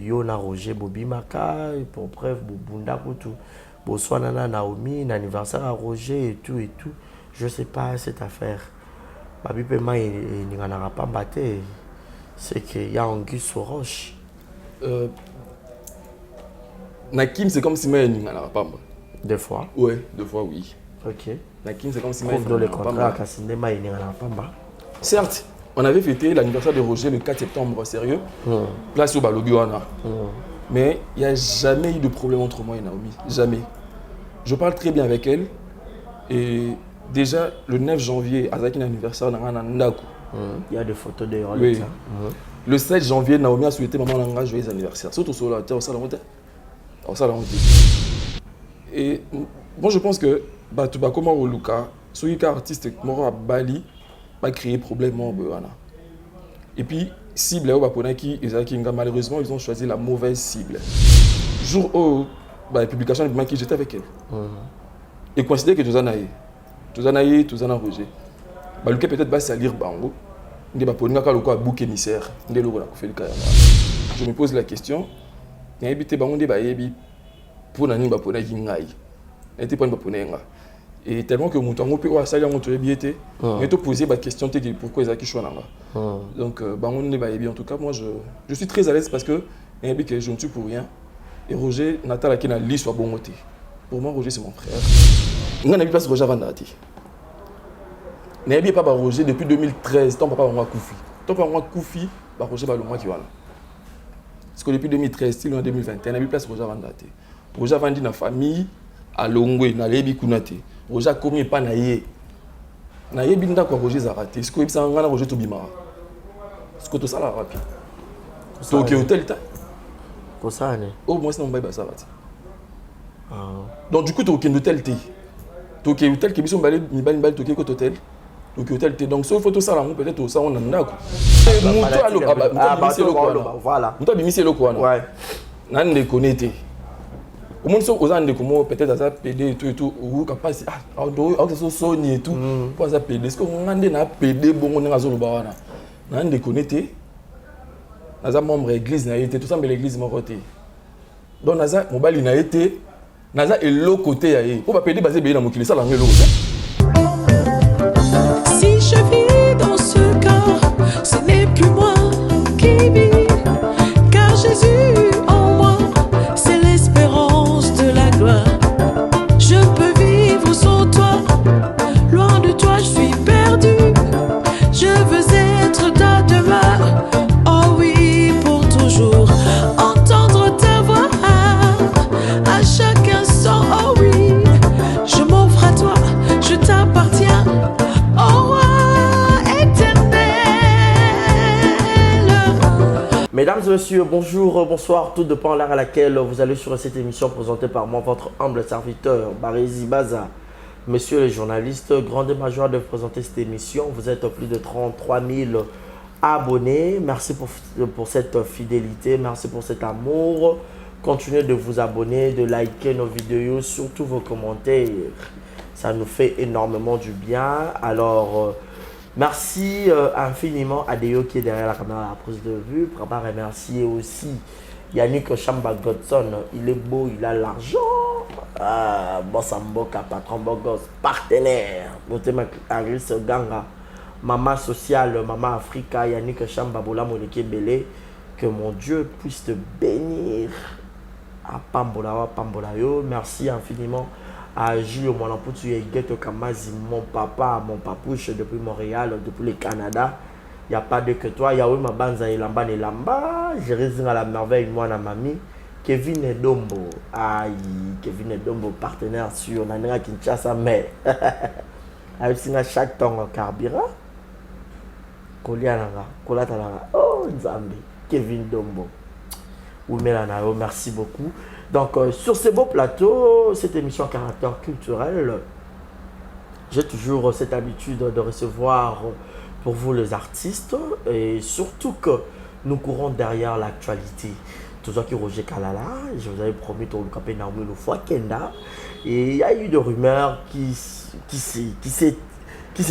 yo na Roger Bobimaka pour preuve Bobunda tout Boswanana Naomi l'anniversaire à Roger et tout je sais pas cette affaire babi pema il n'y en aura pas batté c'est qu'il y a Anguille sur roche Nakim c'est comme si moi il n'y en aura pas deux fois ouais deux fois oui ok Nakim c'est comme si moi il n'y en aura pas Kassindema il n'y en aura pas certes on avait fêté l'anniversaire de Roger le 4 septembre, sérieux. Place au Balobiwana. Mais il n'y a jamais eu de problème entre moi et Naomi. Jamais. Je parle très bien avec elle. Et déjà, le 9 janvier, à Zaki l'anniversaire, il y a des photos de oui. Le 7 janvier, Naomi a souhaité maman Langa joyeux anniversaire. Surtout sur la terre, ça l'a honte. Et moi, je pense que comment Oluka, celui qui est artiste à Bali, pas créer problème. Et puis, cible, malheureusement, ils ont choisi la mauvaise cible. Jour où la publication de qui j'étais avec elle. Et considère que tu en as Roger. Le peut-être pas salir Bango. Je me pose la question. Et tellement que mon temps peut salir mon billet mais te poser la question pourquoi ils ont qui donc en tout cas moi je suis très à l'aise parce que je ne suis pour rien et Roger Natal qui n'a liste soit bon côté pour moi Roger c'est mon frère on n'a pas Roger avant d'aller n'ai pas Roger depuis 2013 ton papa moi Koufi Roger ba le moi qui voilà parce que depuis 2013 till en 2021 n'a pas place Roger avant d'aller Roger avant dans famille à Longwe na lebi kunate Roger commis pas naie naie binda quoi Roger zaraté ce que ça ngana Roger to bima ce que tout ça la rapide to ke hôtel ta ko ça ne au moins non ba ça donc du coup to ke hôtel té to ke hôtel ke biso balé mi bal to ke hôtel to ke hôtel té donc sauf photo ça là peut-être ça on en ndako muto alo voilà muto bimisi le quoi ouais nan de connecter au monde sont aux ans de comment peut-être ça PD et tout ou capable ça Sony et tout pour ça PD est-ce qu'on a na PD bon on a zolo bawana nan de connecter naza membre église na été tout ça mais l'église mon côté donc naza mobile na été naza et l'autre côté ya pour pas PD basé bien dans mon kili ça la ngelo si je vis dans ce corps ce n'est plus moi qui vis car Jésus je peux vivre sans toi, loin de toi je suis perdu. Je veux être ta demeure, oh oui pour toujours. Entendre ta voix à chaque instant, oh oui. Je m'offre à toi, je t'appartiens, oh roi éternel. Mesdames et messieurs, bonjour, bonsoir, tout dépend de l'heure à laquelle vous allez sur cette émission présentée par moi, votre humble serviteur, Barézi Baza. Messieurs les journalistes, grande joie de vous présenter cette émission. Vous êtes plus de 33 000 abonnés. Merci pour cette fidélité, merci pour cet amour. Continuez de vous abonner, de liker nos vidéos, surtout vos commentaires. Ça nous fait énormément du bien. Alors, merci infiniment à Déo qui est derrière la caméra à la prise de vue. Je vais remercier aussi Yannick Chamba Godson. Il est beau, il a l'argent. Boss Amboka, patron Bogos, partenaire. Aris Ganga, Maman Sociale, Maman Africa, Yannick Chamba Bola Monike Belé. Que mon Dieu puisse te bénir. À Pambola, Pambolayo. Merci infiniment à Julio Monamputu et Geto Kamazi, mon papa, mon papouche depuis Montréal, depuis le Canada. Il n'y a pas de que toi. Il y a eu ma banza et lamba et lamba. Je résine à la merveille, moi, na mamie. Kevin Edombo. Aïe, Kevin Edombo, partenaire sur Nanera Kinshasa, mais. Avec chaque temps carburant. Koliananga, Kolatananga. Oh, Nzambi. Kevin Dombo. Oumelanao, merci beaucoup. Donc, sur ce beau plateau, cette émission caractère culturel, j'ai toujours cette habitude de recevoir pour vous les artistes et surtout que nous courons derrière l'actualité. Tout ça qui Roger Kalala, je vous avais promis de le Naomi Kenda et il y a eu des rumeurs qui se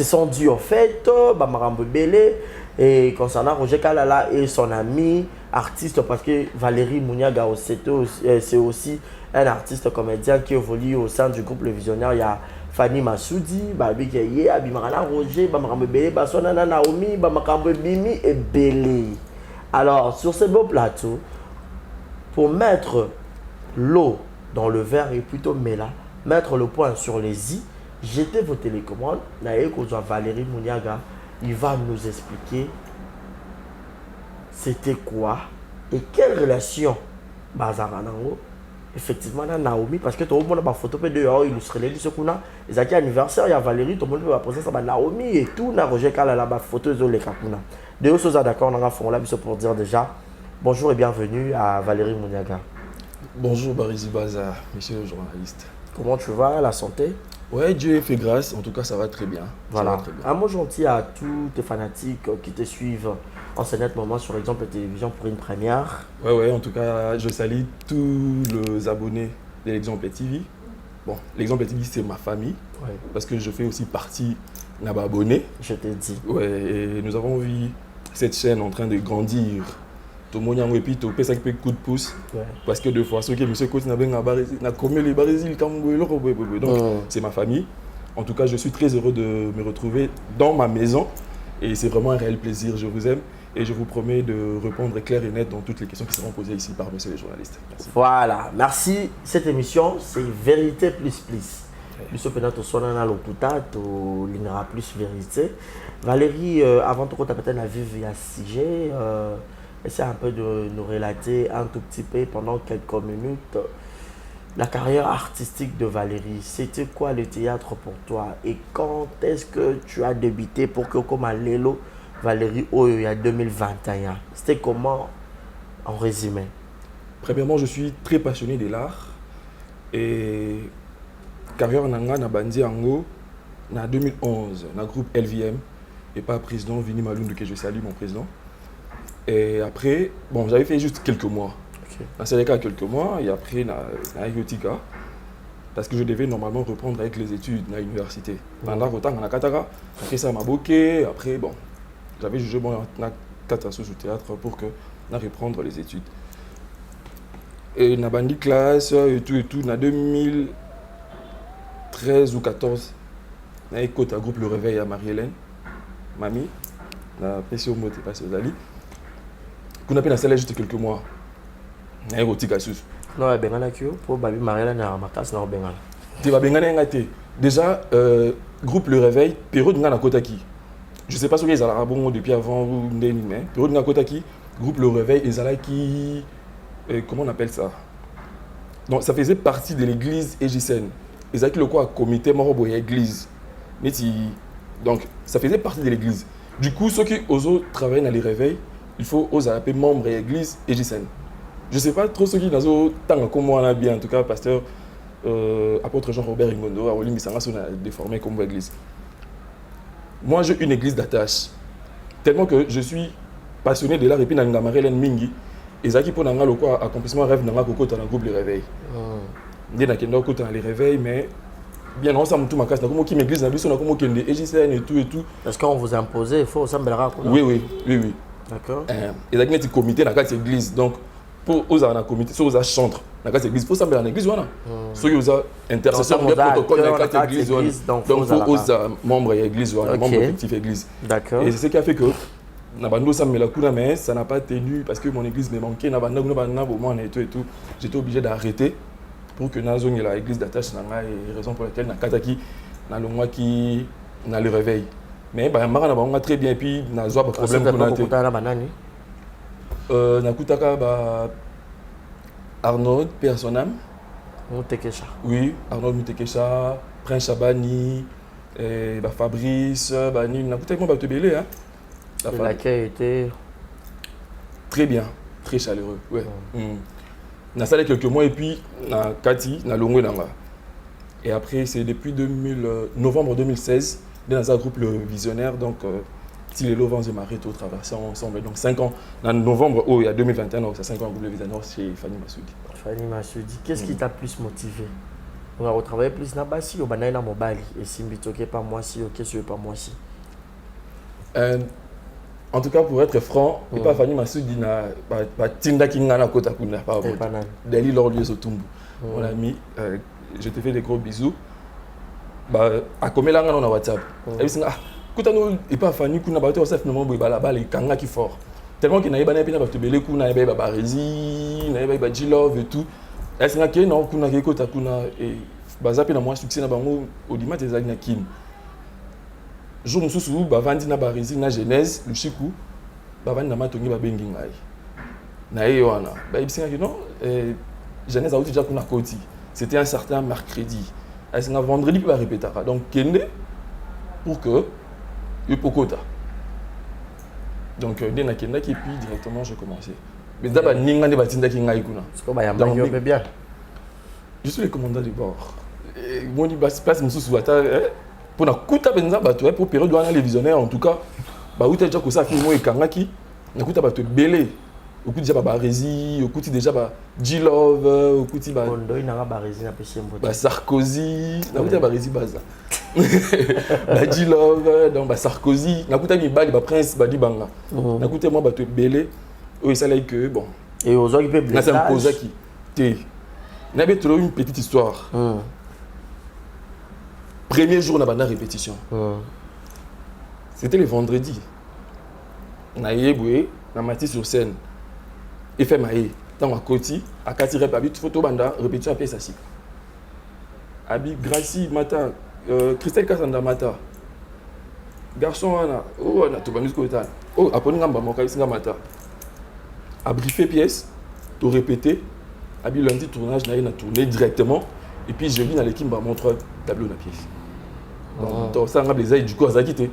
sont dues au fait, Bamarambo Belé, et concernant Roger Kalala et son ami artiste parce que Valérie Mouniaga, c'est aussi un artiste comédien qui évolue au sein du groupe Le Visionnaire. Il y a Fanny Massoudi, Babi Keye, Abimarana Roger, Bamakambe Bele, Basonana Naomi, Bamakambe Bimi et Bele. Alors, sur ce beau plateau, pour mettre l'eau dans le verre et plutôt mettre le point sur les i, jetez vos télécommandes. Valérie Mouniaga, il va nous expliquer c'était quoi et quelle relation Bazaranango effectivement Naomi, parce que tout le monde a une photo de illustrer les kuna les acquis anniversaire, il y a Valérie, tout le monde va présenter ça Naomi et tout na Roger Kala la photo de les kakuna. Deux choses d'accord, on a fait là pour dire déjà bonjour et bienvenue à Valérie Mouniaga. Bonjour Barizi Baza, monsieur le journaliste. Comment tu vas, la santé? Ouais, Dieu fait grâce, en tout cas ça va très bien. Voilà. Très bien. Un mot gentil à tous tes fanatiques qui te suivent en ce net moment sur Exemple Télévision pour une première. Ouais, en tout cas, je salue tous les abonnés de l'Exemple TV. Bon, l'Exemple TV, c'est ma famille, parce que je fais aussi partie d'un abonné. Je t'ai dit. Ouais, et nous avons vu cette chaîne en train de grandir. Tout le monde a un coup de pouce, parce que deux fois, ceux qui me secouent, donc c'est ma famille. En tout cas, je suis très heureux de me retrouver dans ma maison et c'est vraiment un réel plaisir. Je vous aime et je vous promets de répondre clair et net dans toutes les questions qui seront posées ici par monsieur les journalistes. Merci. Voilà, merci. Cette émission, c'est Vérité plus plus. Nous peut-être au Sonana Lokuta, au Linera plus Vérité. Valérie, avant tout, tu as peut-être la vie via sujet. Essaie un peu de nous relater un tout petit peu pendant quelques minutes la carrière artistique de Valérie. C'était quoi le théâtre pour toi et quand est-ce que tu as débuté pour que comme à Lélo Valérie il y a 2021? C'était comment en résumé? Premièrement, je suis très passionné de l'art et carrière nanga na bandi ango na 2011 na groupe LVM et pas président Vini Malundu que je salue mon président. Et après, bon, j'avais fait juste quelques mois. Dans ces cas, quelques mois, et après, na Yotika, parce que je devais normalement reprendre avec les études à l'université. Pendant que j'étais à Katara, après ça m'a bloqué, après, bon, j'avais jugé bon, na Katara sous théâtre pour que na reprendre les études. Et na bandi classe et tout, na 2013 ou 14, na écoute un groupe Le Réveil à Marie-Hélène, Mamie, na PCO Moté, pas aux Ali. Qu'on a pu installer juste quelques mois. Non, pour Babi Mariela na makas na Bengala. Tu vas Bengala déjà groupe Le Réveil, période na Kotaki. Je sais pas ce qu'ils ont bon depuis avant ou mais période na Kotaki, groupe Le Réveil et Zalaki comment on appelle ça? Donc ça faisait partie de l'église Égicène. Et Zalaki le quoi comité morobo église. Mais donc ça faisait partie de l'église. Du coup ceux qui osent travailler dans les réveils, il faut oser appeler membre de l'église Égicène. Je ne sais pas trop ce qui ont tant comme moi, bien en tout cas, pasteur apôtre Jean-Robert Ingondo, à Olim Bissanga, on a déformé comme église. Moi, j'ai une église d'attache. Tellement que je suis passionné de l'art et puis dans Marie-Hélène Mingi. Et ça qui pour le quoi accomplissement rêve dans le groupe Les Réveils. Je suis dans les Réveils, mais bien ensemble, tout ma casse, comme qui m'église, on a comme qui est Égicène et tout et tout. Est-ce qu'on vous a imposé, il faut ensemble la Oui. D'accord. Et ça qui est comité dans la église. Donc, pour oser un comité, sur oser chantre, dans la église, il faut sembler en église, voilà. Sur oser intercession, le protocole dans la église, donc il faut oser membre de l'église, membre effectif de l'église. D'accord. Et c'est ce qui a fait que ça n'a pas tenu parce que mon église me manquait, et tout. J'étais obligé d'arrêter pour que na zone la église d'attache et raison pour laquelle na kataki na le mois qui na le réveil. Mais bah on a très bien et puis na zo pas problème qu'on a été. Na kutaka ba Arnaud Personnam Mutekesha. Oui, Arnaud Mutekesha, Prince Chabani, ba Fabrice, ba ni na kutaka ba te belé hein. L'accueil était très bien, très chaleureux. Ouais. Na salé quelques mois et puis na Kati, na Longo nanga. Et après c'est depuis novembre 2016 dans un groupe Le Visionnaire donc si les Lovans et Maréto traversaient ensemble, donc 5 ans, en novembre, il y a 2021, donc c'est 5 ans au groupe Le Visionnaire chez Fanny Massoudi. Fanny Massoudi, qu'est-ce qui t'a plus motivé? On a retravaillé plus dans Bassi, au Banaïna Mobali, et Simbi, ok, pas moi si, ok, si, pas moi si. En tout cas, pour être franc, il pas fallu m'assurer na tinda kingana kota kuna pas Dali lors lieu Sotumbu. Mon ami, je te fais des gros bisous. À combien là on a WhatsApp. Et puis kutano il pas fallu kuna ba to finalement boy bala bala kanga qui fort. Tellement qu'il n'avait pas n'importe ba te belé kuna n'avait pas barezi, n'avait pas G-Love et tout. Est-ce que non kuna ke kota kuna et baza pe na moi succès na bango au dimanche des agna kim. Jour mususu ba vandi na barezi na Genèse le chiku ba vandi na matongi ba bengi ngai. Na ye wana ba ibsinga que non Genèse a aussi déjà kuna koti. C'était un certain mercredi. Est-ce que vendredi va répéter donc kende pour que le pokota. Donc dès na kenda qui puis directement je commençais. Mais d'abord ninga ne batinda ki ngai kuna. Parce que ba ya manyo bien. Je suis le commandant de bord. Moi ni place mususu ata pour na kuta benza bato pour période wana les visionnaires en tout cas ba uta déjà ko ça film moi ekangaki na kuta bato belé okuti déjà ba barezi okuti déjà ba G-Love okuti ba Bondo ina ba barezi na pesembo ba Sarkozy na kuta barezi baza ba G-Love donc ba Sarkozy na kuta mibali ba prince ba libanga na kuta moi bato belé o ça là que bon et aux autres peuvent na ça me pose qui té na betolo une petite histoire. Premier jour, on a la répétition. C'était le vendredi. On a eu mati sur scène. Et fait maïe. Dans ma côté, à Katire, habite photo banda, répétition à pièce assis. Abi Gracie Mata, Christelle Kassanda Mata. Garçon, on a tout le monde. Oh, après, on a un Mata. A briefé pièce, tout répété. Abi lundi, tournage, on a tourné directement. Et puis, je vis dans l'équipe, on montre tableau de la pièce. Donc, ça a les du coup, ça a quitté.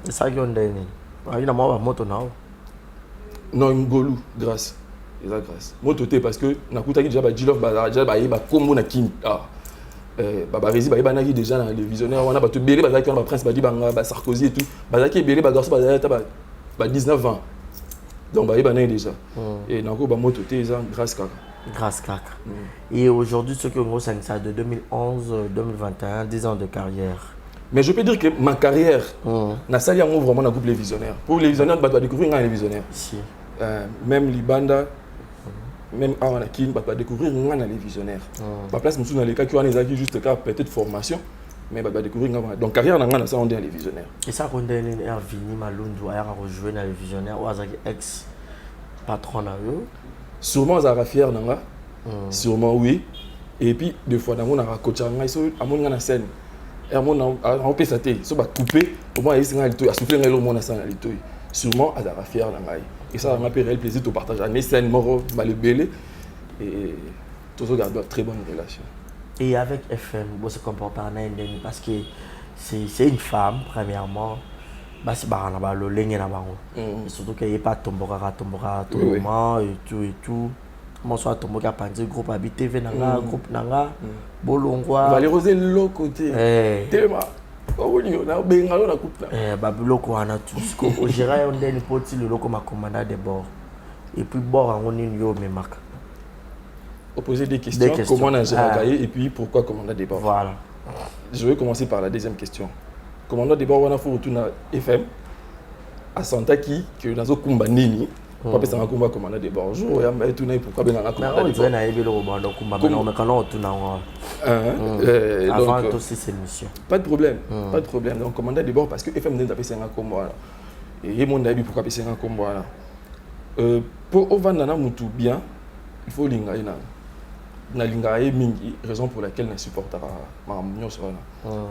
C'est ça qui ont donné. Il y a moi, moto now. Non, une golou, grâce. C'est ça, grâce. Moto T, parce que, na kuta déjà, G-Love, déjà, comme na kim. Barezi, banaki déjà dans les visionnaires, on a battu belé, bazaki, on a prince, badi, Sarkozy et tout. Bazaki, belé, garçon, bazaki, 19 ans. Donc, banaki déjà. Et na kuta, moto T, grâce, kaka. Grâce caca. Et aujourd'hui, ce que nous avons, c'est de 2011-2021, 10 ans de carrière. Mais je peux dire que ma carrière, n'a sali vraiment dans groupe les visionnaires. Pour les visionnaires, on va découvrir les visionnaires. Si. Même Libanda, même Awanakin, on va découvrir les visionnaires. Ma place, nous sommes dans les cas qui ont juste peut-être formation, mais on va découvrir. Donc carrière, on a ça on est les visionnaires. Et ça, quand on est venu Malundu, on a rejoint les visionnaires, ou ex patron à eux. Sûrement, on a fier nanga. Sûrement oui. Et puis deux fois, on a coaché en scène. Et on peut s'attendre, on va couper, au moins il y a soufflé le monde à sûrement, on a fier nanga. Et ça m'a fait réel plaisir de partager. Mais c'est un moro, le belé et tout ça garde une très bonne relation. Et avec FM, vous se comportez en Inde parce que c'est une femme premièrement. C'est le ligne surtout qu'il n'y a pas tombora tout le moment et tout. Moi soit tomboka panzi groupe Habit TV nanga groupe nanga bolongwa. Va les roser l'autre côté. Tellement. Oh oui, on a bengalo na coupe là. Babiloko ana tout. Au gérer on donne poti le loko ma commandant de bord. Et puis bord on une yo me marque. Poser des questions. Comment on a géré et puis pourquoi commandant de bord. Voilà. Je vais commencer par la deuxième question. Commandant de bord, on a fait retourner à FM à Santa qui que dans un combat nini pas parce qu'on combat commandant de bord jour et a tourné pourquoi bien on commandant de bord on a eu le combat mais quand on tourne avant aussi cette mission pas de problème donc commandant de bord parce que FM n'a pas fait un combat et mon avis pourquoi passer un combat pour ovandana mutu bien il faut lingaï na lingaï mingi raison pour laquelle je supporte ma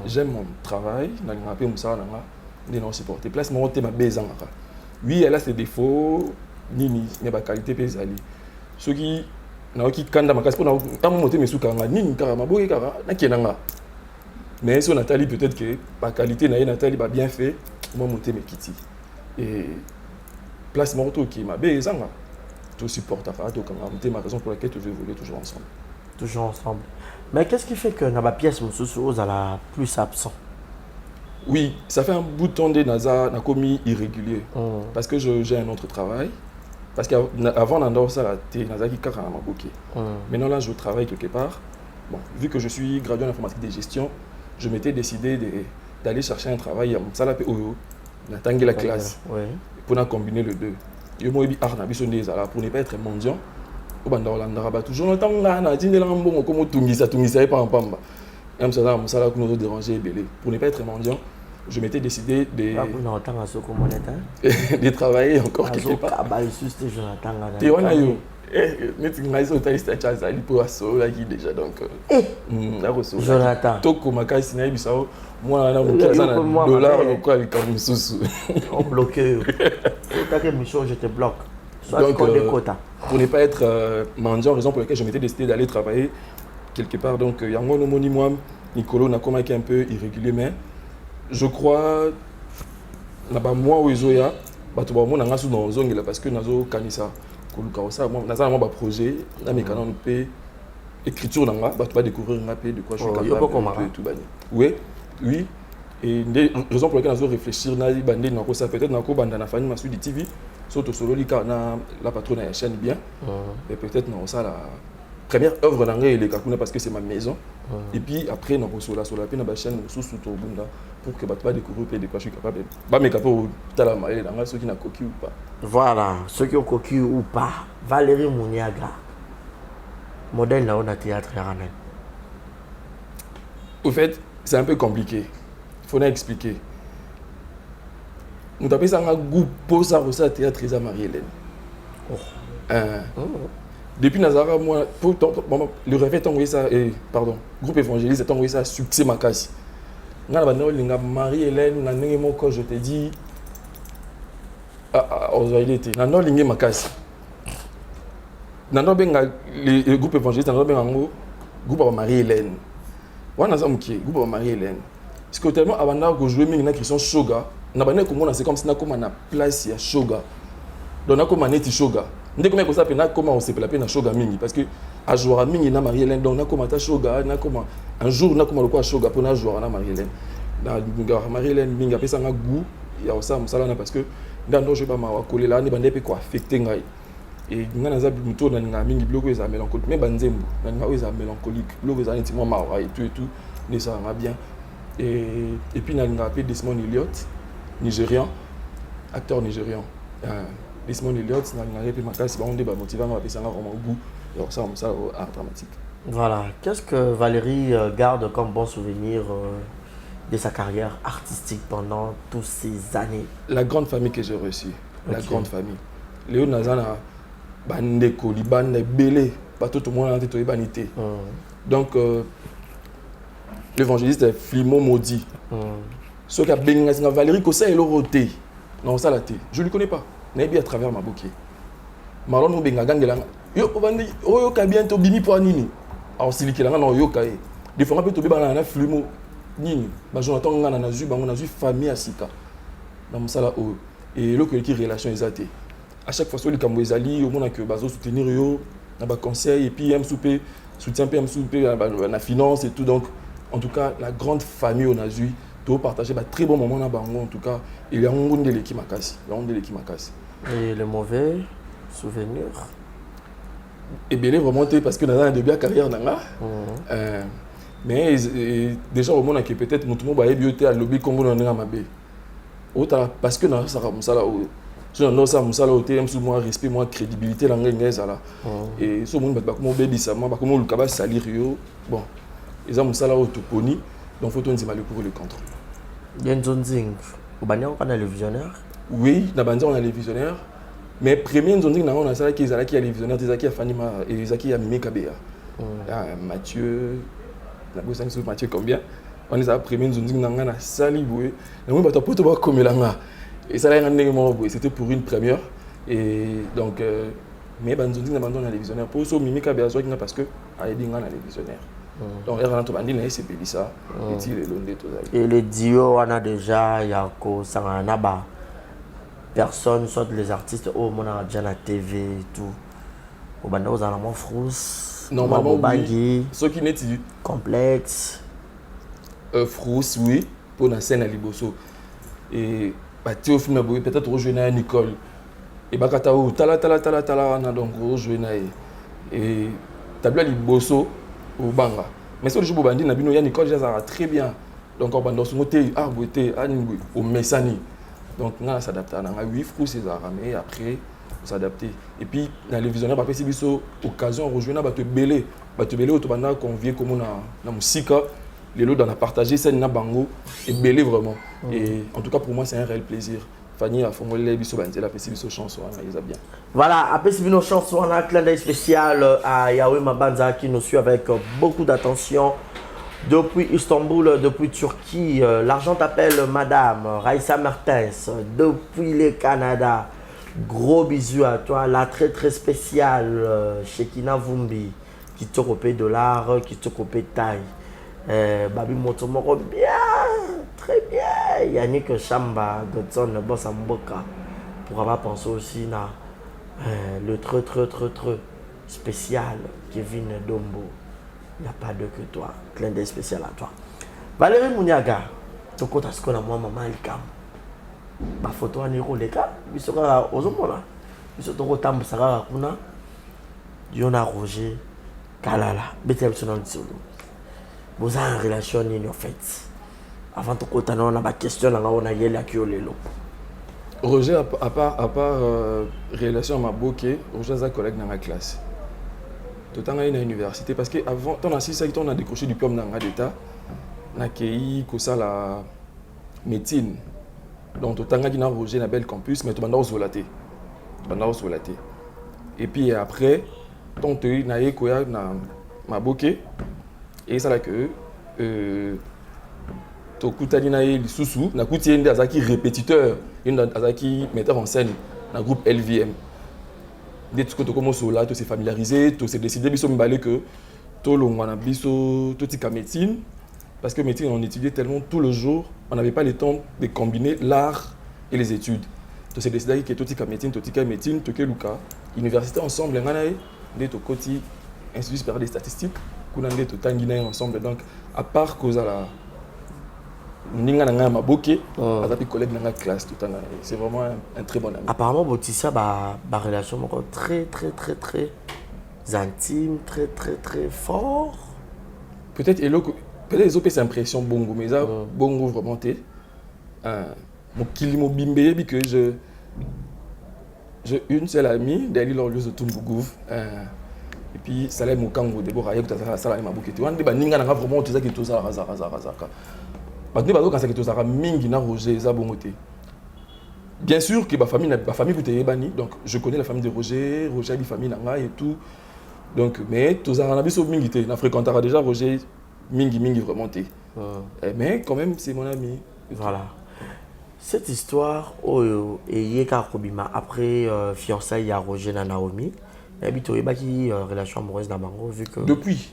j'aime mon travail na lingaï musa na non supporter place mon thème bezanga oui elle a ses défauts nini mais ba qualité pezali ceux qui na ki kanda makasi pour na tant monter mes soukanga nini kara maboye kara na kenanga mais si Nathalie peut-être que ba qualité na Nathalie ba bien fait moi monter mes kiti et place mon retour qui ma bezanga tout supporter to kanga monter ma raison pour laquelle tu veux voler toujours ensemble. Toujours ensemble. Mais qu'est-ce qui fait que dans ma pièce, vous allez plus absent? Oui, ça fait un bout de temps de NASA n'a commis irrégulier. Parce que j'ai un autre travail. Parce qu'avant, on a ça NASA qui carrément bloqué. Maintenant, là, je travaille quelque part. Bon, vu que je suis gradué en informatique de gestion, je m'étais décidé d'aller chercher un travail. Ça l'a fait la classe. pour combiner les deux. Et moi, je suis pour ne pas être mendiant. Toujours longtemps, pour ne pas être mendiant, je m'étais décidé de travailler encore quelque part. Jonathan. On bloque. Je te bloque. Donc, pour ne pas être mendiant, raison pour laquelle je m'étais décidé d'aller travailler quelque part. Donc, il y a un homonyme, Nicolo Nakoma qui est un peu irrégulier, mais je crois que moi, où ils ont parce que nazo kanisa koluka ça moi naza un projet na mes canons pe écriture nanga ba tu vas découvrir de quoi je suis capable tout bani oui et raison pour laquelle nazo réfléchir na bande na ko ça peut-être na ko banda na fani masu di TV surtout solo lika na la patronne ya chaîne bien et peut-être na ça la première œuvre nanga il est kakuna parce que c'est ma maison et puis après na ko sola pe na ba chaîne sous to bunda pour que tu vas découvrir de quoi je suis capable. Bah mes capots ceux qui n'ont coquille ou pas. Voilà, ceux qui ont coquille ou pas. Valérie Mouniaga, modèle là on a théâtre Yaranen. Au fait, c'est un peu compliqué. Il faut expliquer. Nous avons un goût pour ça au théâtre de Marie-Hélène. Depuis Nazara, moi, le rêve est envoyé ça, groupe évangéliste est envoyé ça succès Makasi. Marie-Hélène, je te dis, le groupe évangéliste, le groupe Marie-Hélène. Groupe Marie-Hélène. Parce que tellement avant que je jouais avec Christian Shoga, c'est comme si on a une place à Shoga. Donc on a un Shoga. Dès que on s'appelle comment on s'appelle la Shoga mingi parce que à jouer mingi na Marie-Hélène donc on a comme ta Shoga, na comme un jour on a comme le quoi Shoga pour na jouer na Marie-Hélène. Na Marie-Hélène mingi après ça un goût il y a ça musala parce que dans je pas ma coller là ni bande pe quoi affecter ngai et ngana za muto na nga mingi bloco za mélancolique mais banzembo na nga za mélancolique bloco za intimement ma et tout ne ça va bien et puis na nga pe Desmond Elliott nigérian acteur nigérian Desmond Elliott na nga pe makasi ba onde ba motivant ba pesa nga vraiment goût et ça art dramatique. Voilà, qu'est-ce que Valérie garde comme bon souvenir de sa carrière artistique pendant toutes ces années? La grande famille que j'ai reçue, la grande famille. Léo Nazana, Bandeko, Liban, Belé, tout le monde a été banité. Donc, l'évangéliste est Flimon Maudit. Ce qui a béni, c'est Valérie Kossa et Loroté. Non, ça l'a été. Je ne le connais pas. Je l'ai à travers ma bouquet. Marlon Benga Gangela. Yo, yo, bientôt bimi pour Nini. Alors, si l'on a un yo, des fois, on peut tomber dans un Flimon. Nini, Jonathan on a vu famille à Sika. Dans ça et l'autre qui relation exacte. À chaque fois que les Cambouezali, au moins que bazo soutenir yo, na ba conseil et puis M souper, soutien PM souper la finance et tout donc en tout cas la grande famille on a vu tout partager un très bon moment na bango en tout cas il y a un monde de l'équipe Makasi, Et le mauvais souvenir et bien remonter parce que dans un début de carrière nanga. Mais déjà au monde qui peut-être tout le monde va bien à lobby comme on en a mabé. Parce que dans ça musala non ça musala au TM sous moi respect moi crédibilité la ngeza là. Et ce monde ba comme baby ça moi ba comme le kaba salir yo. Bon, ils ont musala au toponi donc faut on dire mal pour le contre. Yenzonzing, au banya on a le visionnaire. Oui, na banja on a les visionnaires. Mais premier Nzonzing na on a ça qui est les visionnaires des qui a Fanima et Zaki a Mimi Kabea. Mathieu Mathieu combien on les a premier Nzonzing na sali boué et moi bato poto ba komelanga et ça là c'était pour une première et donc mais Nzonzing na bandon les visionnaires pour so Mimi Kabea so kinga parce que aidi nga na les visionnaires donc elle rentre bandi na c'est Bélissa et les duo on a déjà Yako Sangana ba personne soit les artistes au monde a déjà la TV et tout au banda aux alamans frousse normalement oui. Ce qui n'est complexe frousse oui pour la scène à Liboso et tu au film peut-être rejoindre Nicole et bakata ou tala na donc rejoindre et tabla Liboso au banga mais ce jour bandi na bino ya Nicole déjà ça va très bien donc on banda son côté arboté animé au Messani Donc on a s'adapté. On a 8 fois ces mais après on s'adapter. Et puis dans les visionnaires après c'est biso occasion rejoindre ba te belé autobanda convier comme na musique les lots dans la partager scène na bango et belé vraiment. Et en tout cas pour moi c'est un réel plaisir. Fanny a formulé biso banzela pe biso chanson ils a bien. Voilà, après c'est nos chansons, on a un clin d'œil spécial à Yahweh Mabanza qui nous suit avec beaucoup d'attention. Depuis Istanbul, depuis Turquie, l'argent t'appelle Madame Raïssa Mertens, depuis le Canada. Gros bisous à toi, la très spéciale Shekina Vumbi, qui te copie $, qui te copie taille. Babi Motomoro, bien, très bien. Yannick Chamba, Godson, le boss à Mboka. Pour avoir pensé aussi à le très spécial Kevin Dombo. Il n'y a pas de que toi. Clin d'œil spécial à toi. Valérie Mouniaga, tu as ce qu'on a moi, maman, il calme. Ma photo en héros, les gars, ils sont aux hommes là. Ils sont au temps, ça va, Diona Roger, Kalala, Betel Sonan Solo. Vous avez une relation en fait. Avant de côté, on a une question, on a eu la kiolelo. Roger, à part relation à ma bouquet, Roger est un collègue dans la classe. Tout le temps, il y a une université parce qu'avant, on a décroché du diplôme dans l'État. On a accueilli la médecine. Donc, tout le temps, il y a Roger, un bel campus, mais tout le monde a volaté. Et puis après, on a eu ma bouquet. Et ça là que Tokutani les sous-sous, na kuti ende azaki répétiteur, ende azaki metteur en scène dans le groupe LVM. Dès que tu commences là, tu es familiarisé, tu es décidé biso mbalé que to longwana biso to tika médecine parce que médecine on étudiait tellement tout le jour, on n'avait pas le temps de combiner l'art et les études. Tu es décidé que to tika médecine, to ke luka, université ensemble nganae, dès to koti Institut supérieur des statistiques. Qu'on a des ensemble, donc à part que ça ninga nanga maboke avec collègues dans la classe tout le temps, c'est vraiment un très bon ami. Apparemment Botissa ba relation très intime, très fort. Peut-être les autres c'est impression bongo mais ça bongo vraiment mon kilimo bimbe que j'ai une seule amie d'aller leur lieu de Tumbugouv. Et puis ça l'a mokango de bora yekuta ça la mabuke tu wande ba ninga na vraiment tout ça qui tout ça razaka parce que quand ça qui tout ça mingi na Roger za bongote bien sûr que ma famille que tu bani donc je connais la famille de Roger a une famille nanga et tout donc mais tout ça na biso mingi te na fréquentera déjà Roger mingi vraiment te mais quand même c'est mon ami voilà cette histoire et yeka kobima après fiançailles à Roger na Naomi. Et puis, tu as une relation amoureuse dans Bango vu que... Depuis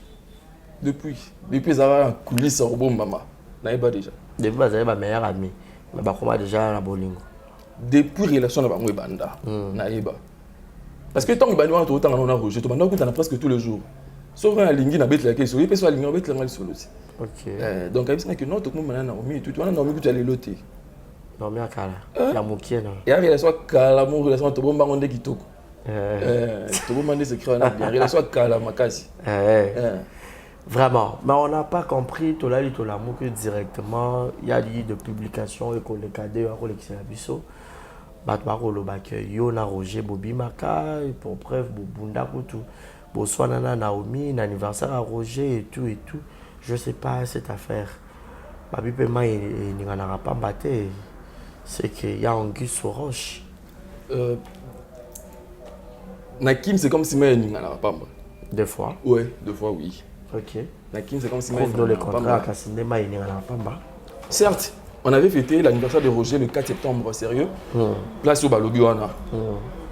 ça va couler sur bon maman. Naïba déjà. Depuis, ça va meilleur ami. Mais comment déjà la bolingo. Depuis relation dans Bango et Banda. Naïba. Parce que tant que Bango est autant on a Roger, tu as presque tous les jours. Sauf quand Lingi n'a pas la question, il peut soit Lingi n'a pas la solo aussi. OK. Donc il y a que non tout le monde maintenant Naomi tout on a Naomi que tu allais loter. Naomi akala. La mokienne. Et avec relation kala mon relation to bon bango de kitoko. Tout le monde s'écrit en bien. Relation kala makasi. Vraiment, mais on n'a pas compris tout là l'amour que directement il y a dit de publication et qu'on les cadets à collection abisso. Batmaro le bac Yona Roger Bobby Maka pour preuve Bunda Kutu. Boswanana Naomi, l'anniversaire à Roger et tout. Je sais pas cette affaire. Babi Pema il n'y en aura pas batté. C'est qu'il y a Angus sur roche. Nakim c'est comme si moi il n'y en aura pas. Deux fois. Ouais, 2 fois oui. OK. Nakim c'est comme si moi il n'y en aura pas. Certes, on avait fêté l'anniversaire de Roger le 4 septembre, sérieux. Place au Baloguana.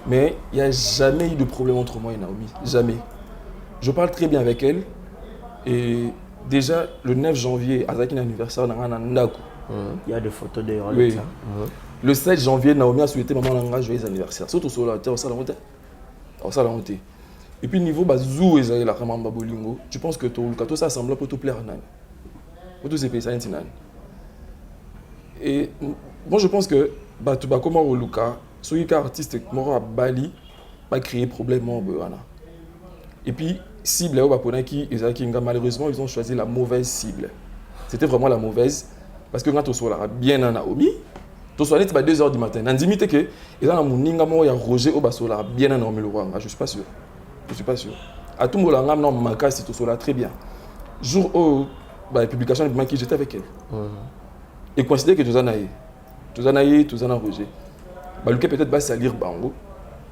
Mais il n'y a jamais eu de problème entre moi et Naomi. Jamais. Je parle très bien avec elle. Et déjà, le 9 janvier, à Zaki l'anniversaire, il y a des photos de oui. Le 7 janvier, Naomi a souhaité maman Langa joyeux anniversaire. Surtout sur la terre, au salon. Et puis, niveau Bazou et la Ramamba Bolingo, tu penses que tout ça semble pour tout plaire à Nan. Pour tous ces pays, ça est Nan. Et moi, je pense que comment au Luka, ceux qui sont artistes à Bali, va créer problème. Et puis, cible malheureusement, ils ont choisi la mauvaise cible. C'était vraiment la mauvaise. Parce que quand on soit là, bien à Naomi, Tu sois net à 2h du matin. Nandimi te que ils ont moninga mo ya Roger Obasola bien en Milwanga, je suis pas sûr. Je suis pas sûr. À tout moment là non maka si tu sois très bien. Jour où la publication de Maki j'étais avec elle. Et considère que tu en as Roger. Bah lui peut-être pas salir bango.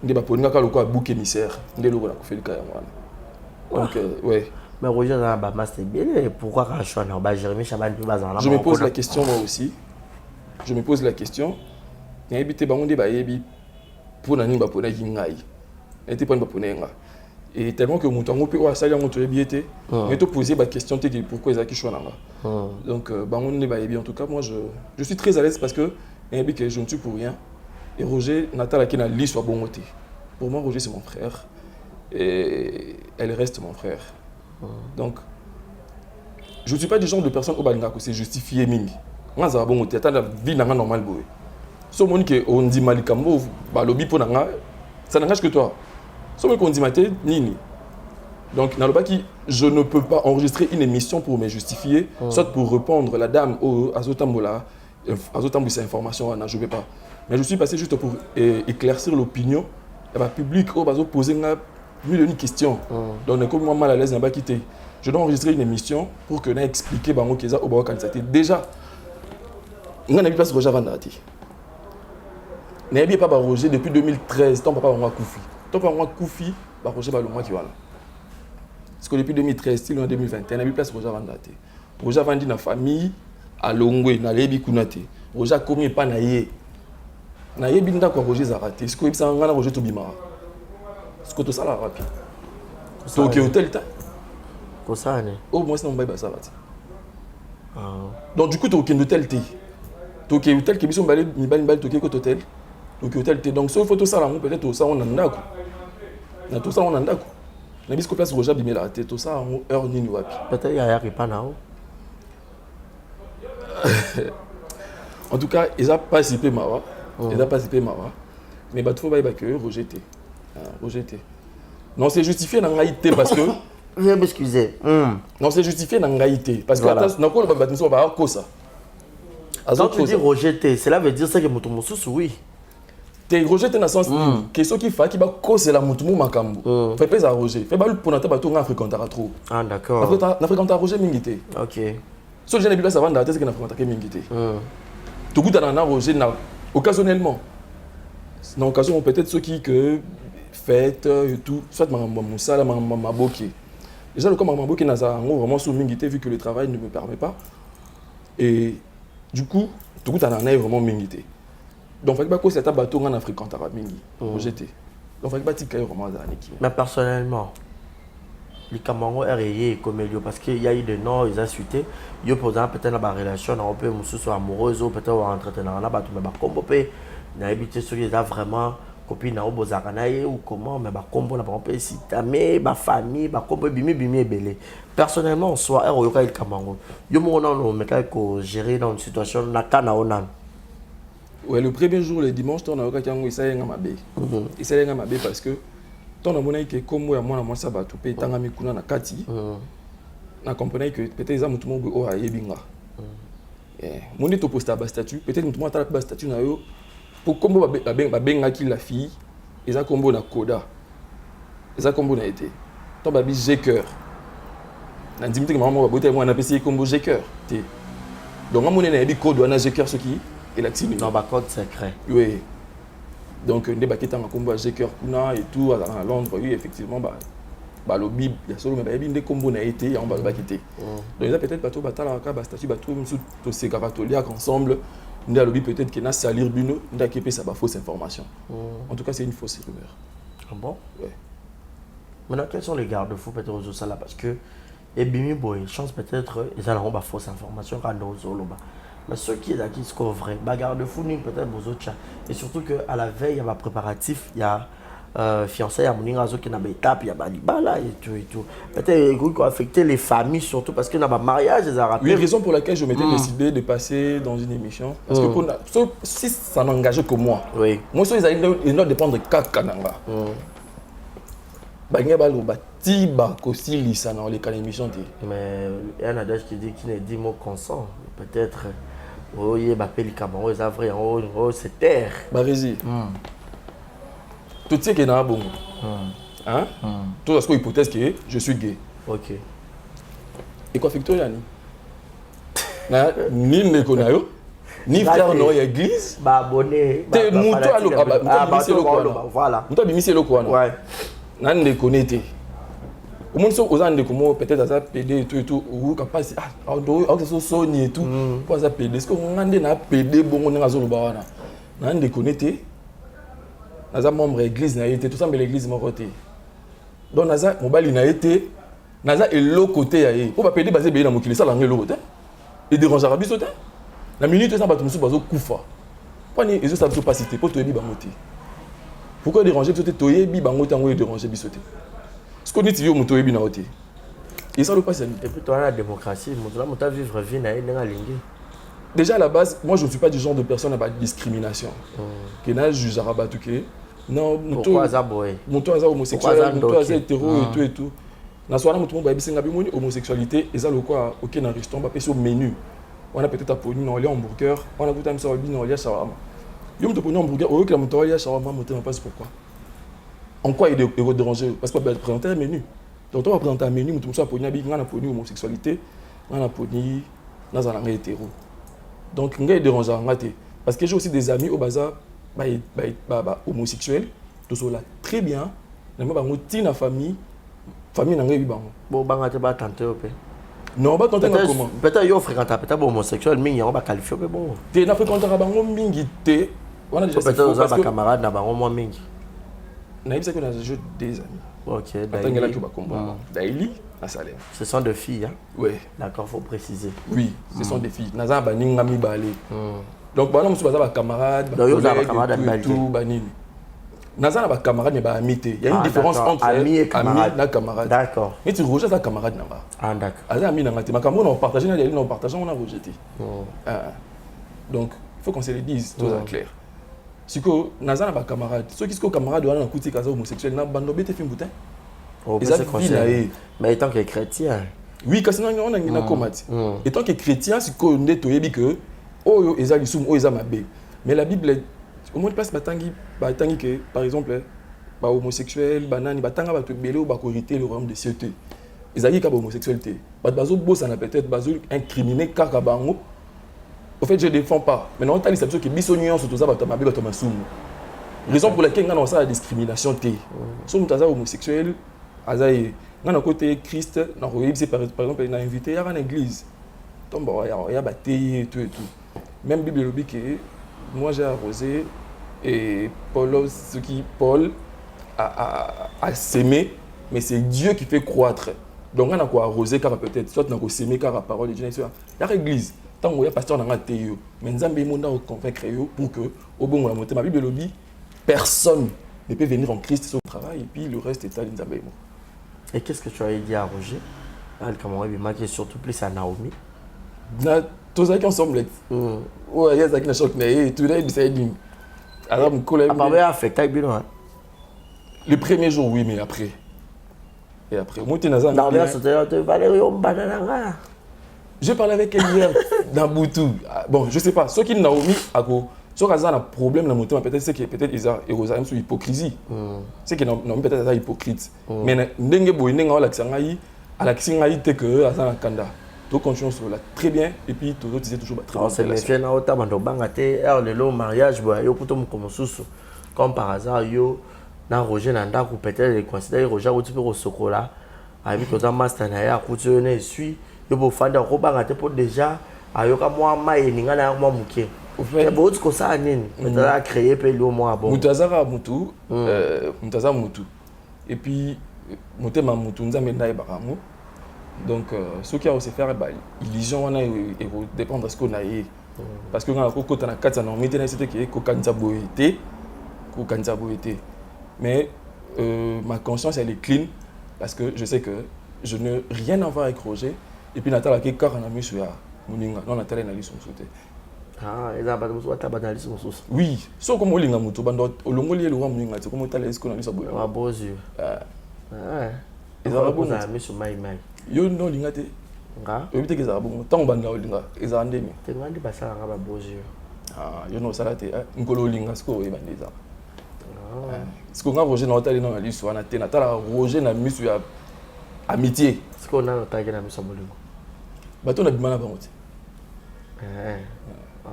Ndé ba poninga ka loko bouc émissaire. Ndé loko la ko fait le cas wana. Donc ouais. Mais Roger dans ba master bien pourquoi quand je suis en bas Jérémy Chaban tu vas en Je me pose la question moi aussi. Je me pose la question. Il y a des gens qui ont pour nani ba pona kingai. Était pas ba ponenga. Et tellement que mon tango peut ça y a mon biété. Mais te poser la question pourquoi ils a qui choisir là. Donc bangon ne ba en tout cas moi je suis très à l'aise parce que que je ne suis pour rien. Et Roger Natal qui n'a li soit bon côté. Pour moi Roger c'est mon frère et elle reste mon frère. Donc je ne suis pas du genre de personne au balinga que c'est justifié mingi. Moi ça va bon côté, la vie n'a pas normal boy. So mon que on dit malikambo ba lobby pour nanga, ça n'engage que toi. So mon qu'on dit maté nini. Donc dans le baki, je ne peux pas enregistrer une émission pour me justifier, soit pour répondre la dame au azotambola, azotambola ces informations je ne vais pas. Mais je suis passé juste pour éclaircir l'opinion et le public au bazo poser mille questions. Donc comme moi mal à l'aise n'a pas quitté. Je dois enregistrer une émission pour que n'ait expliqué bango keza au bawo candidaté. Déjà on a vu place Roger Vandati. N'ayez pas Roger depuis 2013, ton papa va Koufi. Ton papa va Koufi, Roger va le mois qui va là. Parce que depuis 2013, en 2021, on a vu place Roger Vandati. Roger Vandi na famille à Longwe, na Lebi Kunate. Roger commis pas naïe. Naïe binda quoi Roger Zarate. Est-ce que ça ngana Roger Tobimara? Est-ce que tout ça la rapide? Donc hôtel ta. Pour ça né. Au moins c'est non baïba ça va. Donc du coup tu aucun hôtel té. Donc hôtel qui bison balé mi bal toké ko hôtel. Donc hôtel té donc sauf photo ça là peut-être ça on en a quoi. Na tout ça on en a quoi. Na bisko place Roger Bimela té tout ça en heure nini wapi. Peut-être il y a pas na. En tout cas, ils ont participé mawa. Ils ont participé mawa. Mais bah trop baïba que rejeté. Rejeté. Non, c'est justifié dans l'haïté parce que je vais m'excuser. Non, c'est justifié dans l'haïté parce que attends, dans quoi le bâtiment va avoir ça. Quand tu dis rejeté, cela veut dire ça que mutumu susu oui. Tu es rejeté dans le sens que ce qui fait qui va causer la mutumu makambo. Fait pas à rejet. Fait pas pour n'attendre bateau en fréquenter trop. Ah d'accord. Après na fréquenter rejet mingité. OK. So je n'ai plus ça avant d'arrêter ce que na fréquenter mingité. Tout goût dans rejet occasionnellement. Dans occasion peut-être ceux qui que fête et tout, soit ma moussa, ma boké. Déjà le comme ma boké n'a vraiment sous mingité vu que le travail ne me permet pas. Et du coup, tout goût en a vraiment mingité. Donc il faut que cet bateau en Afrique à mingi rejeté. Donc il faut que tu vraiment dans l'équipe. Mais personnellement, les Cameroun est rayé comme il parce qu'il y a eu des noms, ils ont suité. Il y a peut-être une relation, on peut soit amoureuse ou peut-être entretenir un bateau, mais comme on peut, il y a habité sur les vraiment copine na obozakanaye ou comment mais ba kombo na ba peut citer ba famille ba kombo bimi belé. Personnellement en soi yoka il Cameroun. Yo mo non mais ko gérer dans une situation na kana onan. Ouais, le premier jour le dimanche on a yoka kango isayenga mabe. Isayenga mabe parce que ton amona que comme moi ça ba tout pe tanga mikuna na kati. Na comprenait que peut-être za mutumo o ayebinga. Mon dit to poster ba statut, peut-être mutumo atala ba statut na yo. Pour combo babenga qui la fille, ils ont combo na coda. Ils ont combo na été. Ton babi j'ai cœur. Na dimite que maman va boter moi na PC combo j'ai cœur. Donc maman na bi code na j'ai cœur ce qui est l'activité. Non ba code secret. Oui. Donc ndé ba kitanga combo j'ai cœur kuna et tout à Londres oui effectivement ba lobby ya solo mais babi ndé combo na été ya on ba quitter. Donc ils a peut-être bateau batala ka ba statut bateau sous to se catholique ensemble. Nous avons peut-être qu'il y a salir Bruno, nous avons ça fausse information. En tout cas, c'est une fausse rumeur. Ah bon? Oui. Maintenant, quels sont les garde-fous peut-être aux ça là parce que et bimi boy, chance peut-être ils allont avoir fausse information quand nous zoloba. Mais ceux qui est qui sont vrai, bah garde-fou ni peut-être vos autres et surtout que à la veille il y a un préparatif, il y a fiancé à Moninga qui n'a pas étape, il y a Balibala et tout. Peut-être qu'il faut affecter les familles surtout parce qu'il y a un mariage. Oui, raison pour laquelle je m'étais décidé de passer dans une émission. Parce que si ça n'engageait que moi, oui. Moi, ils doivent dépendre de Kakananga. Il y a des aussi lisa dans les émissions. Mais il y a un adage qui dit qu'il ne dit mot consent. Peut-être Oh, il y a des Cameroun, c'est vrai, oh, c'est terre. Barési. Tout ce qui est dans le bon. Hein? Tout ce que hypothèse que je suis gay. Ok. Et quoi fait que toi, Yanni? Ni ne connais ni frère non église. Bah abonné. T'es mouton à l'eau. Voilà. Mouton à bimisi le quoi. Ouais. Nan ne connais pas. Au monde sont aux ans de comment peut-être à ça PD et tout ou capable ah on que so Sony et tout pour ça PD est-ce qu'on a na PD bon on a zolo bawana nan de connecter naza membre église na été tout ça mais l'église mon côté donc naza mobile na été naza et l'autre côté ya pour pas PD basé bien na mokili ça l'angle l'autre et déranger à biso la minute ça ba tout musu bazo kufa pour ni ezo ça pas cité pour toyebi bangote pourquoi déranger biso toyebi bangote ngo déranger biso te ce qu'on dit, c'est que tu as été. Et ça, le passe. Et puis, toi, la démocratie, tu as vivre vie, déjà, à la base, moi, je ne suis pas du genre de personne à la discrimination. Que je juge à tout que. Non, pourquoi ça, boy? Mon toit, c'est homosexuel, mon toit, c'est hétéro et tout et tout. Dans ce cas-là, mon toit, c'est une homosexualité. Et ça, le quoi, ok, dans le restaurant, on va au menu. On a peut-être un pognon, on a un hamburger, on a tout un peu on a un shawarma. Il y a un hamburger, on a un hamburger, on a un shawarma, on a pas pourquoi. En quoi il est dérangé? Parce qu'on va présenter un menu. Donc, on va présenter un menu, on va présenter une homosexualité, on va présenter un hétéro. Donc, on va déranger. Parce que j'ai aussi des amis au bazar homosexuels, tout ça très bien. On va une famille, famille n'a pas eu. Bon, on va tenter. Non, on va tenter comment? Peut-être qu'il y a peut-être homosexuel, mais on va qualifier. Bon. Tu n'as pas fréquenté un on a déjà fait peut-être camarade n'a pas moins mingi. On a déjà des amis. Ok, Daily, à Salem. Ce sont des filles, hein? Oui. D'accord, il faut préciser. Oui, ce sont des filles. Naza Baning Ngami Balé. Donc, bah, nous sommes des camarades, tout, Banini. Naza n'a pas camarade, mais amitié. Il y a une différence entre ami et camarade. D'accord. Mais tu rejettes ta camarade, Namba. Ah, d'accord. Ami, ma camarade, on partage, on partage, on a rejeté. Donc, il faut qu'on se le dise, tout ça clair. Si que Naza n'a pas camarade, ceux qui sont camarades de la couture casa homosexuel, n'a pas de film boutin. Mais étant que chrétien. Oui, parce que on a une comate. Étant que chrétien, c'est qu'on est toyebi que oh eza lisum oh eza mabe. Mais la Bible au moins place batangi que par exemple ba homosexuel banani batanga ba to belé ou ba korité le royaume des cieux. Ezali ka ba homosexualité. Ba bazo bossa na peut-être bazo incriminer kaka bango. Au fait, je ne défends pas. Mais non, tu as dit que bisognon sur tout ça, tu as dit raison pour laquelle on a la discrimination. Si on est homosexuel, on a côté Christ, par exemple, on a invité à l'église. Donc, il y a bataille et tout. Même la Bible dit que moi j'ai arrosé et Paul a sémé, mais c'est Dieu qui fait croître. Donc, on a quoi arroser car peut-être, soit on a sémé car la parole de Dieu. Il y a l'église. Tant que le pasteur n'a pas été, mais nous avons convaincre pour que, au bon moment, ma Bible dit, personne ne peut venir en Christ sur le travail et puis le reste est à l'Inzambé. Et qu'est-ce que tu as dit à Roger? Qui est surtout plus à Naomi. Tous ceux qui ensemble, ouais, il y a des gens qui sont choqués, tout le monde est dit. Alors, mon collègue. Affecté bilan. Le premier jour, oui, mais après. Et après, moi, tu es dans un. Valérie, banana. J'ai parlé avec elle hier dans Boutou. Bon, je ne sais pas. Ceux qui Naomi, ceux qui ont un problème dans le temps, peut-être c'est que peut-être ils ont une hypocrisie. C'est que Naomi peut-être est hypocrite. Mais n'engue boy n'engue à l'accent t'es que à ça kanda. Tout continue sur là très bien et puis tout autres disent toujours très bien. C'est méfiant na ota bando bangaté le mariage boy yo puto comme susu comme par hasard yo na Roger nanda ko peut-être considérer Roger au type au chocolat avec tout un master na ya ko tu ne suis yo bo fanda ko bangaté pour déjà ayoka moi mai ninga na moi muke. Au fait bo tiko ça nini peut-être créer pe lo moi bon. Mutazara mutu mutaza mutu et puis mutema mutu nzambe ndai baramu. Donc, ce qui a aussi fait, illusion, on a dépendre de ce qu'on a eu. Parce que quand on a 4 ans, on a dit que mais ma conscience, elle est clean. Parce que je sais que je n'ai rien à voir avec Roger. Et puis, Nathalie, qui est car on a mis sur Mouninga. Non, Nathalie, elle a mis sur Moussouté. Ah, elle a mis sur Moussouté. Oui, sauf comme on l'a mis sur Moussouté. On l'a mis sur Mouninga. C'est comme on l'a mis sur Moussouté. Ah, beaux yeux. Ils ont mis sur Maï. Yo non lingate. oyebi te kezala bongo ntango banda olinga ezala ndenge te ngandi basalanga babeaux yeux. Yo no osala te nkolo olinga sikoyo oyeba nde eza sikoyo nga roger na otali na liso wana te natala roger na miso ya amitié sikoyo nano otaki na miso ya bolingo bato na bima na bango te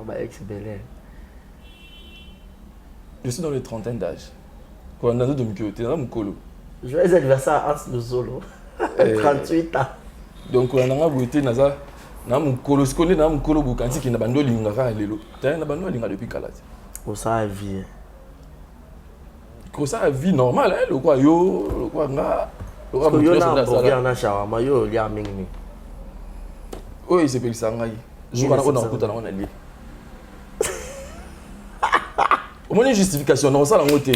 baex belair. Je suis dans les trentaines d'âge. Quand on a deux micros, t'es dans mon colo. Joyeux anniversaire à Hans de Zolo. 38 ans. Donc on a goûté naza na mon colo, ce qu'on est dans mon colo bukanti qui n'a pas d'eau lingara lelo. T'as na bando linga depuis kalati. Pour ça vie. Pour ça vie normale hein, le quoi yo, le quoi nga. Le quoi yo na burger na shawarma yo lia mingi. Oh, il s'appelle Sangai. Je vois on a écouté on a lié. Au moins une justification, non, ça la montée.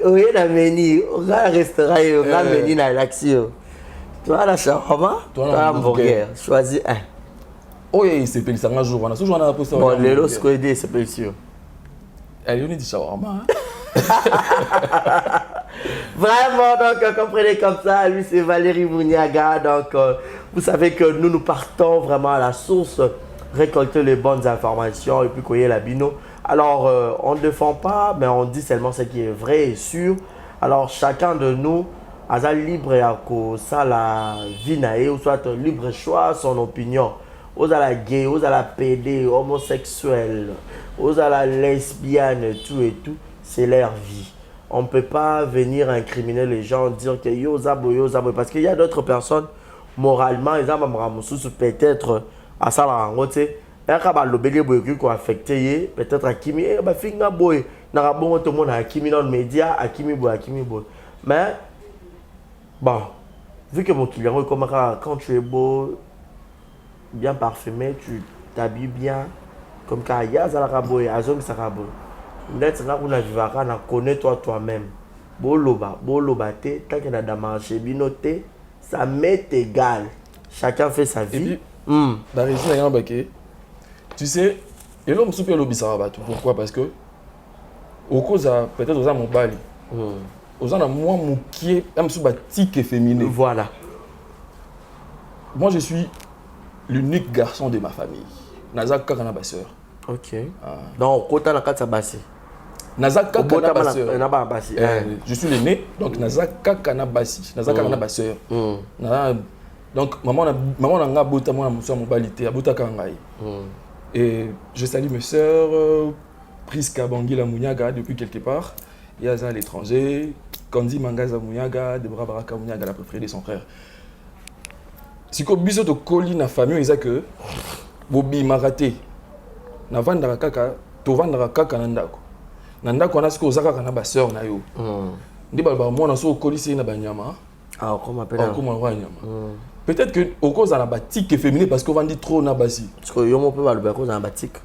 Oui, la menu, on a un restaurant, on a un menu dans l'action. Tu as la shawarma, tu as un hamburger. Choisis un. Oh, il s'appelle Sangai jour, on a toujours un peu ça. Bon, les lots, ce qu'on dit, c'est pas sûr. Elle est dit shawarma. Vraiment, donc, comprenez comme ça, lui c'est Valérie Mouniaga. Donc, vous savez que nous partons vraiment à la source, récolter les bonnes informations et puis couiller la bino. Alors, on ne défend pas, mais on dit seulement ce qui est vrai et sûr. Alors, chacun de nous a libre à ça la vie, ou soit libre choix, son opinion. Aux à la gay, aux à la PD, homosexuel, aux à la lesbienne, tout et tout, c'est leur vie. On ne peut pas venir incriminer les gens, dire que yo zabo, parce qu'il y a d'autres personnes, moralement, ils ont peut-être à ça la rencontre. Peut-être à Kimi, finga boy, n'a bon tout le monde à Kimi dans le média, à Kimi boy. Mais bon, vu que mon client quand tu es beau, bien parfumé, tu t'habilles bien, comme Kaya Zalaraboy, Azom Saraboy. Maintenant, on a vu connais-toi toi-même. Boloba, te, tant qu'il y a des marchés, binoté, ça m'est égal. Chacun fait sa vie. Et puis, tu sais, et l'homme soupe le bisarabatou. Pourquoi? Parce que, au cause peut-être aux hommes bali, aux hommes moi moukier, un soubatique et féminin. Voilà. Moi, je suis l'unique garçon de ma famille. Nazak Kakana Basseur. Ok. Donc, quand on a 4 bassi. Nazak Kakana Basseur. Je suis l'aîné, donc Nazak Kakana Bassi. Nazak Kakana Basseur. Donc, maman n'a pas de moi, mon balité, à Bouta Kangai. Et je salue mes sœurs, Priska Bangila Mouniaga depuis quelque part, Yaza à l'étranger, Kandi Mangaza Mouniaga, Debra Baraka Mouniaga, la préférée de son frère. Si vous avez de colis dans la famille, ils ont que Bobi Maraté, na vandara kaka, to vandara kaka nandako. Nandako na siko zaka kana ba sœur na yo. Ndi ba moi na so colis na banyama. Ah, comment appelle ça? Comment on va nyama. Peut-être que au cause de la batique féminine parce qu'on vendit trop na basi. Parce que yo mo peut le cause de la batique.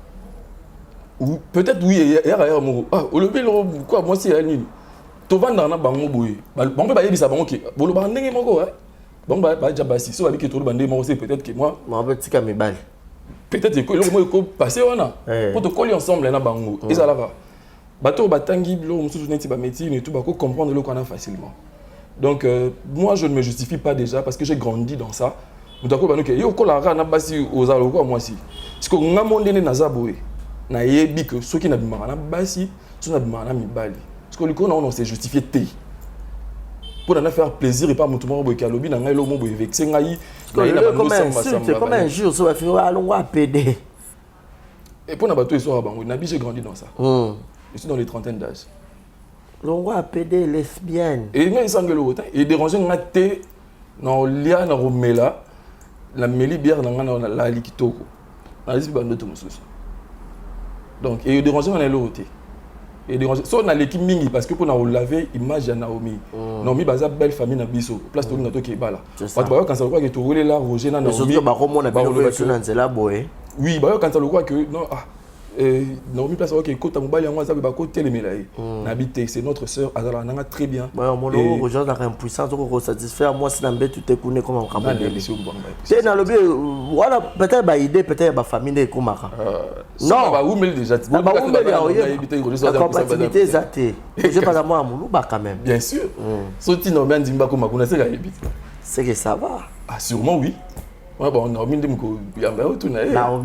Ou peut-être oui hier mo. Ah, o le belo quoi moi c'est nini. To vanda na bango boye. Bon peut ba yebisa bango ki. Bolo ba ndenge moko hein. Bon ba ja basi. So ba ki to bande mo c'est peut-être que moi. Moi peut tika mi bal. Peut-être que le mo ko passer wana. Pour te coller ensemble na bango. Et ça là va. Bato batangi blo mo sous neti ba médecine et tout ba ko comprendre le qu'on a facilement. Donc, moi, je ne me justifie pas déjà parce que j'ai grandi dans ça. Je suis dit que je suis aux allocs, moi aussi. Parce que je suis dit que je suis dit que ceux qui n'ont pas ceux qui n'ont pas parce que on s'est justifié. Pour nous faire plaisir et pas mon tour de calobi, nous avons vexé. C'est comme un jour, ça va finir à PD. Et pour nous, j'ai grandi dans ça. Je suis dans les trentaines d'âge. L'on va PD lesbienne. Et il semble et déranger ngate na lia na romela la meli bière na la likitoko. Na lisi bando to mususu. Donc et déranger na l'autre. Et déranger so na l'équipe mingi parce que pour na laver image ya Naomi. Naomi baza belle famille na biso. Place to ngato ke bala. Parce que quand ça croit que to rouler là Roger na Naomi. Surtout ba comme on a bien sur nzela boy. Oui, bah quand ça le croit que non Naomi place que côté mobile yango ça ba côté les melaye n'habiter c'est notre sœur azala nanga très bien mon gens dans impuissance ko satisfaire moi si nambe tu te connais comme on c'est dans le voilà peut-être ba idée peut-être ba famille ko maka non ba oumel déjà ba oumel la compatibilité zate je pas moi amulu ba quand même bien sûr soti no bien dimba ko makuna c'est la C'est que ça va. Ah, sûrement oui. Ouais, bon, Naomi,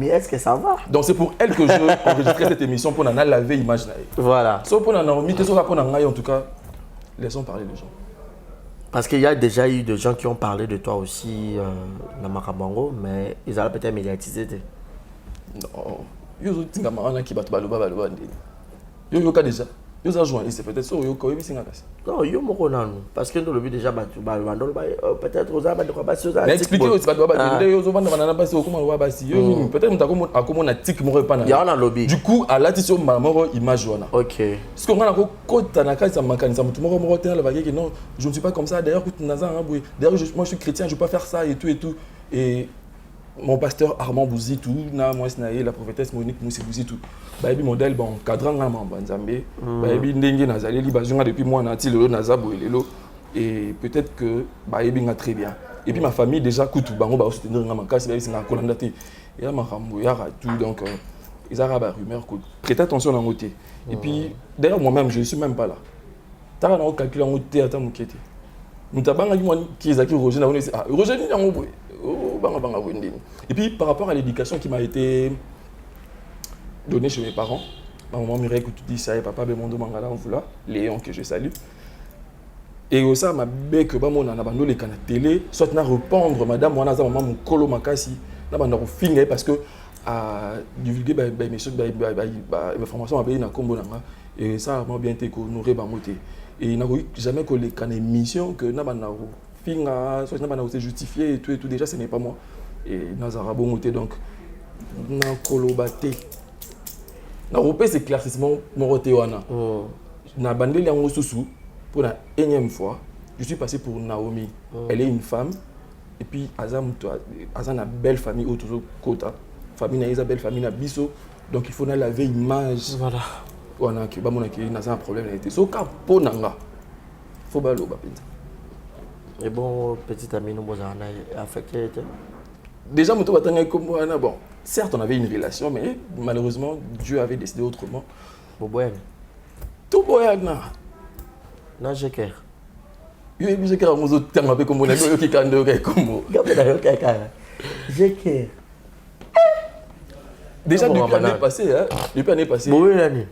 est-ce que ça va? donc c'est pour elle que je enregistrais cette émission pour laver l'image. Voilà. Sauf pour Naomi, en tout cas, laissons parler les gens. Parce qu'il y a déjà eu des gens qui ont parlé de toi aussi dans Makabango, mais ils allaient peut-être médiatiser. Non. Yo déjà. Yo za journaliste peut-être so yo ko ebisinga kasi. Non, yo moko nanu parce que dans le but déjà peut-être aux abats de quoi basi mais expliquer aussi ba yo zo banda banana basi okoma wa basi yo peut-être mutako akomona tic moko pa na. Ya na lobby. Du coup à la tisio mama image wana. OK. Parce que ngana ko kota na kasi makanisa mutu moko te la bagé que non, je ne suis pas comme ça d'ailleurs que naza ngaboué. D'ailleurs moi je suis chrétien, je peux pas faire ça et tout et mon pasteur Armand Bouzi tout na moi snaye la prophétesse Monique Moussi Bouzi tout baebi modèle bon cadran na mbanzambe baebi ndenge nazali li bazonga depuis moi na ti lelo nazabo lelo et peut-être que baebi nga très bien et puis ma famille déjà kutu bango ba soutenir nga makasi baebi singa kolanda te ya makambo ya tout donc ils arabes ba rumeur que prêtez attention na ngoté et puis d'ailleurs moi-même je suis même pas là tara na calculer ngoté ata mukete mutabanga ki moi qui ezaki Roger na on ah Roger ni yango boy. Et puis par rapport à l'éducation qui m'a été donnée chez mes parents, ma maman Mireille Koutouti, ça et papa Bemondo Mangala Mvoula, Léon que je salue. Et aussi ma bec mon anabando les canaux télé, soit na répondre madame moi naza maman mon colo makasi, na bando finir parce que à divulguer mes choses mes formations à payer na combo nanga et ça m'a bien été honoré bamoté et n'a jamais que les canaux émission que na bando finga soit na se justifier et tout déjà ce n'est pas moi et nazara bongoté donc na kolobate na repé c'est éclaircissement moroté wana na bandeli yango susu pour la énième fois je suis passé pour Naomi elle est une femme et puis azam na belle famille autour kota famille na Isabelle famille na biso donc il faut na laver image voilà wana ki ba mona ki na un problème na été so ka ponanga faut ba lo ba penza. Et bon, petit ami, nous avons affecté. Déjà, bon, certes, on avait une relation, mais malheureusement, Dieu avait décidé autrement. Boboyan. Tout boyan. Non, j'ai cœur. J'ai cœur. J'ai cœur. Déjà, depuis l'année passée, Oui, l'année.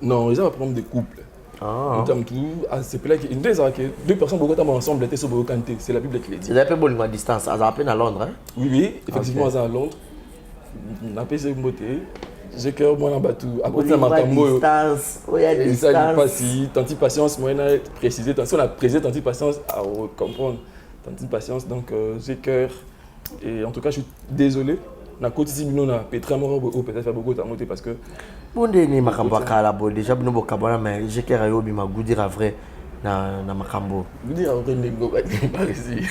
Non, ils ont un problème de couple. Ah. C'est deux personnes beaucoup ensemble étaient sur Bokanté, c'est la Bible qui le dit. Ils appellent bon à distance, ils appellent à Londres, hein? Oui, effectivement, à Londres. On appelle ça une beauté. J'ai cœur moi en bateau. À côté de ma distance, il y a distance. Tanti patience, moi on a précisé, on a précisé tanti patience à comprendre. Tanti patience, donc j'ai cœur. Et en tout cas, je suis désolé. Na côté si nous na Petra moro peut-être faire beaucoup de parce que bonde ni makambo kala bo déjà bino bokabona mais j'ai kera yo bima goudira vrai na makambo goudira vrai ndingo ba ici.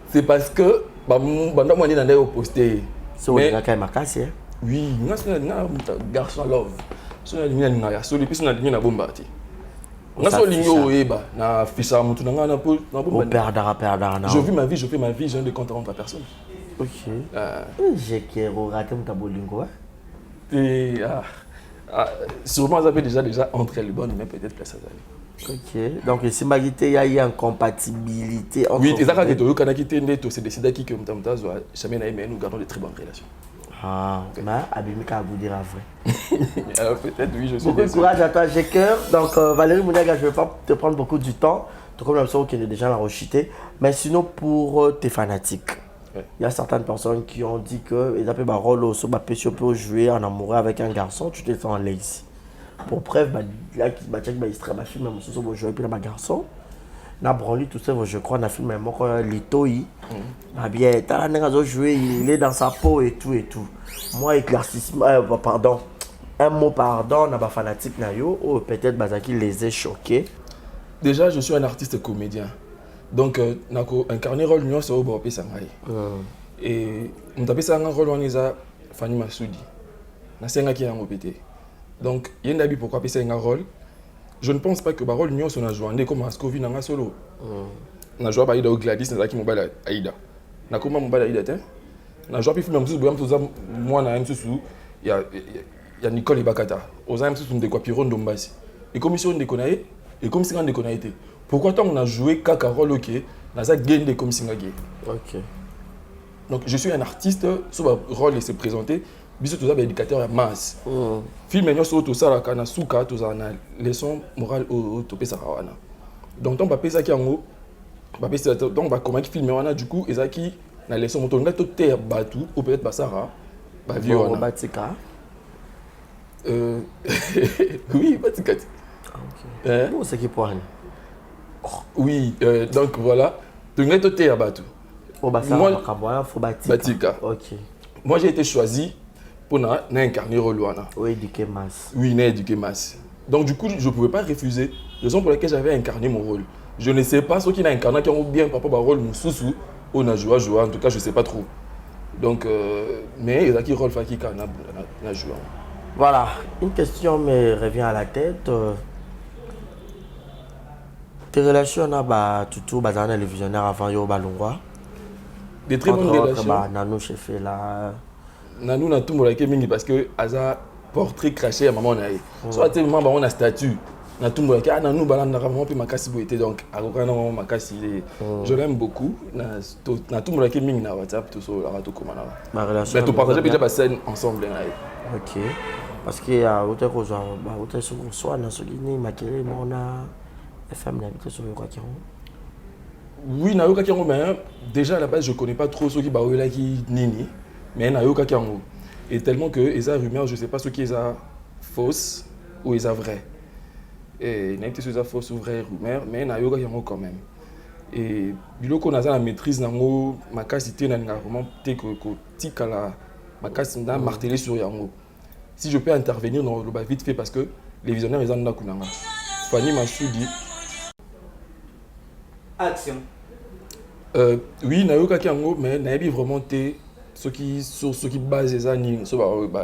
C'est parce que banda moi ni na posté c'est au gars kai makasi hein. Oui, na garçon love. So na linga na ya so depuis na linga na bombati. Na so lingo eba na fisa mutu na ngana po na bomba. Perdara. Je vis ma vie, je fais ma vie, j'ai un de compte à rendre à personne. OK. J'ai qu'au raté mon bolingo hein. Et sûrement ça fait déjà entre les bonnes mais peut-être que ça va. OK. Donc si magité il y a une incompatibilité entre. Oui, ezaka que to kana kité ndeto c'est décidé qui que mtamta zo jamais na mais nous gardons de très bonnes relations. Ah, mais Abimika vous dira vrai. Peut-être oui, je suis beaucoup de courage à toi, j'ai cœur. Donc Valérie Mouniaga, je ne vais pas te prendre beaucoup du temps, tout comme l'impression qu'il est déjà la rechuté. Mais sinon, pour tes fanatiques, il y a certaines personnes qui ont dit que ils appellent rôle au peut jouer en amoureux avec un garçon, tu te sens lazy. Pour preuve, là qui m'a check il film même sur jouer puis là garçon. Na branli tout ça, je crois, na film même Litoi. Bien, t'as la jouer, il est dans sa peau et tout. Moi, éclaircissement, pardon. Un mot pardon, n'a pas fanatique na yo, ou peut-être Bazaki les a choqués. Déjà, je suis un artiste comédien. Donc, nako incarner rôle nuance sur Boapé Sangai. Et on tapé ça un rôle on est à Fanny Massoudi. Na senga qui a ngopété. Donc, il y a un avis pourquoi passer un rôle. Je ne pense pas que Barol Nyon soit joué comme Ascovi dans solo. Na joué Aïda ou Gladys na qui mobile Aïda. Na comment mobile Aïda hein? Na joué puis film tout moi na MSU il y a Nicole Ibakata. Aux AM sous de quoi Piron Dombasi. Et comme ils sont de connaître et comme si on de connaître. Pourquoi tant on a joué kaka rôle ok, naza gende comme singagi. Ok. Donc je suis un artiste, sur le rôle et se présenter, biso tout ça éducateur à masse. Film et tout ça là kana suka tout ça na leçon morale au topé ça wana. Donc ton papa ça qui en haut, papa c'est donc va comment qui filmer wana du coup ezaki na leçon moto nga to terre batu ou peut-être basara ba vie wana. Batika. Oui, batika. Ok. Où c'est qui pour aller? Oui, donc voilà. Donc nga to terre batu. Moi, faut Batika. Ok. Moi j'ai été choisi pour incarner le rôle. Oui, éduquer masse. Oui, éduquer masse. Donc du coup, je ne pouvais pas refuser. Raison pour laquelle j'avais incarné mon rôle. Je ne sais pas ceux qui n'ont incarné qui ont bien papa mon rôle, mon sous-sous, ou n'a joué, en tout cas je ne sais pas trop. Donc, mais il y a qui rôle qui n'a joué. Voilà, une question me revient à la tête. Tes relations avec tout le visionnaire avant yo balongwa? Des très bonnes relations. Nanou chef là. Nanou na tout mon parce que Aza portrait craché à maman naïe. Soit tellement on a statut. Na tout mon nanou balanda vraiment puis makasi boité donc akokana makasi. Je l'aime beaucoup. Na tout mon mingi na WhatsApp tout ça la tout comme na. Ma relation. Mais tout partager déjà la scène ensemble naïe. OK. Parce qu'il y a autre chose autre sur soit dans ce qui ni maquillé mon a FM n'habite sur quoi qui oui, Nayoka Kiango, mais déjà à la base, je ne connais pas trop ceux qui baouent qui nini, mais Nayoka Kiango. Et tellement que les rumeurs, je ne sais pas ce qui est fausse ou les vrai. Et il n'y a pas de fausse ou vraie rumeur, mais Nayoka Kiango quand même. Et biloko naza la maîtrise nango makasité na vraiment te ko tikala makasi na marteler sur yango. Si je peux intervenir dans le bas vite fait parce que les visionnaires ils en ont kunanga. Fanny Massoudi. Action. Oui, Nayoka Kiango, mais Nayebi vraiment ceux qui basent les années,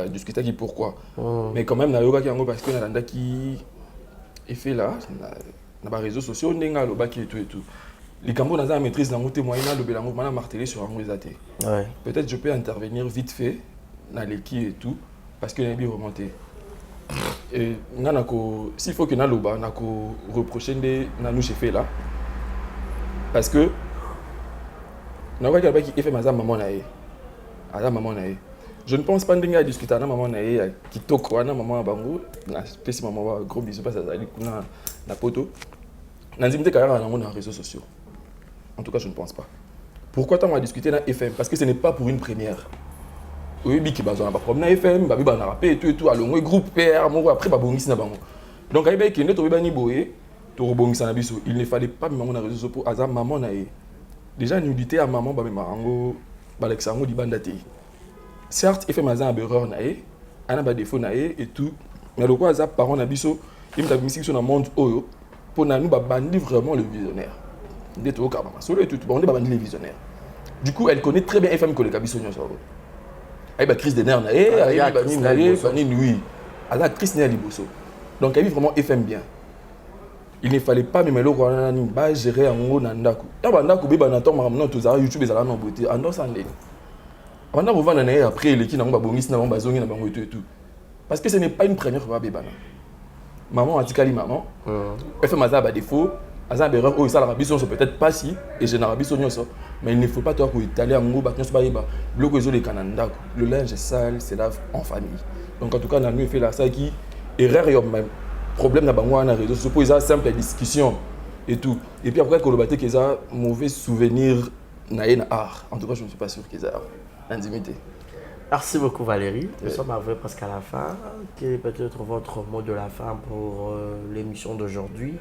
discuter qui pourquoi. Mais quand même Nayoka Kiango parce que Nalanda qui est fait là, dans les réseaux sociaux, Nenga le baki et tout. Les Cambos dans la maîtrise dans le témoignage, le Bélango m'a martelé sur un réseauté. Peut-être je peux intervenir vite fait dans l'équipe et tout parce que Nayebi remonté. Et s'il faut que Naloba nako reprocher des nanou j'ai fait là. Parce que je ne pense pas que je discuter avec maman qui toko na maman bango na spécial maman gros bisous pas ça na na poto na ndimte carrière na les réseaux sociaux. En tout cas, je ne pense pas. Pourquoi tu as discuté dans FM? Parce que ce n'est pas pour une première. Oui, biki bazo na ba problème na FM, ba bi ba na rapé et tout alongo groupe PR mo après ba bongisi na bango. Donc ay ba kende to ba ni boye. Il ne fallait pas maman na réseau sociaux pour azam maman na e. Déjà nudité à maman ba marango ba Alexandre di bandati. Certes, il fait mazan à erreur na e, ana ba défaut na e et tout. Mais le quoi azap parent na biso, il m'a musique sur le monde oyo pour na nous ba bandi vraiment le visionnaire. D'être au kabama solo et tout, ba on ba bandi le visionnaire. Du coup, elle connaît très bien FM que le kabiso nyoso. Ay ba crise de nerfs na e, ay ba ni na e, ba ni nuit. Ala crise na liboso. Donc elle vit vraiment FM bien. Il ne fallait pas me mettre le gérer en haut dans Ndaku. D'abord, Ndaku, il y a YouTube, il y a une beauté. Après, les qui n'ont pas de tout. Parce que ce n'est pas une première fois. Maman a dit que maman, elle fait ma défaut. Elle a des erreurs, ça la biso peut-être pas si, et je n'ai pas mais il ne faut pas toi pour Italie en haut, le linge est sale, c'est là en famille. Donc en tout cas, on a fait la ça qui erreur même. Problème na bango na réseau sociaux, ils ont simple discussion et tout. Et puis après Kolobate qu'ils ont mauvais souvenir na art. En tout cas, je ne suis pas sûr qu'ils aient intimité. Merci beaucoup Valérie. Nous sommes arrivés presque à la fin. Quel est peut-être votre mot de la fin pour l'émission d'aujourd'hui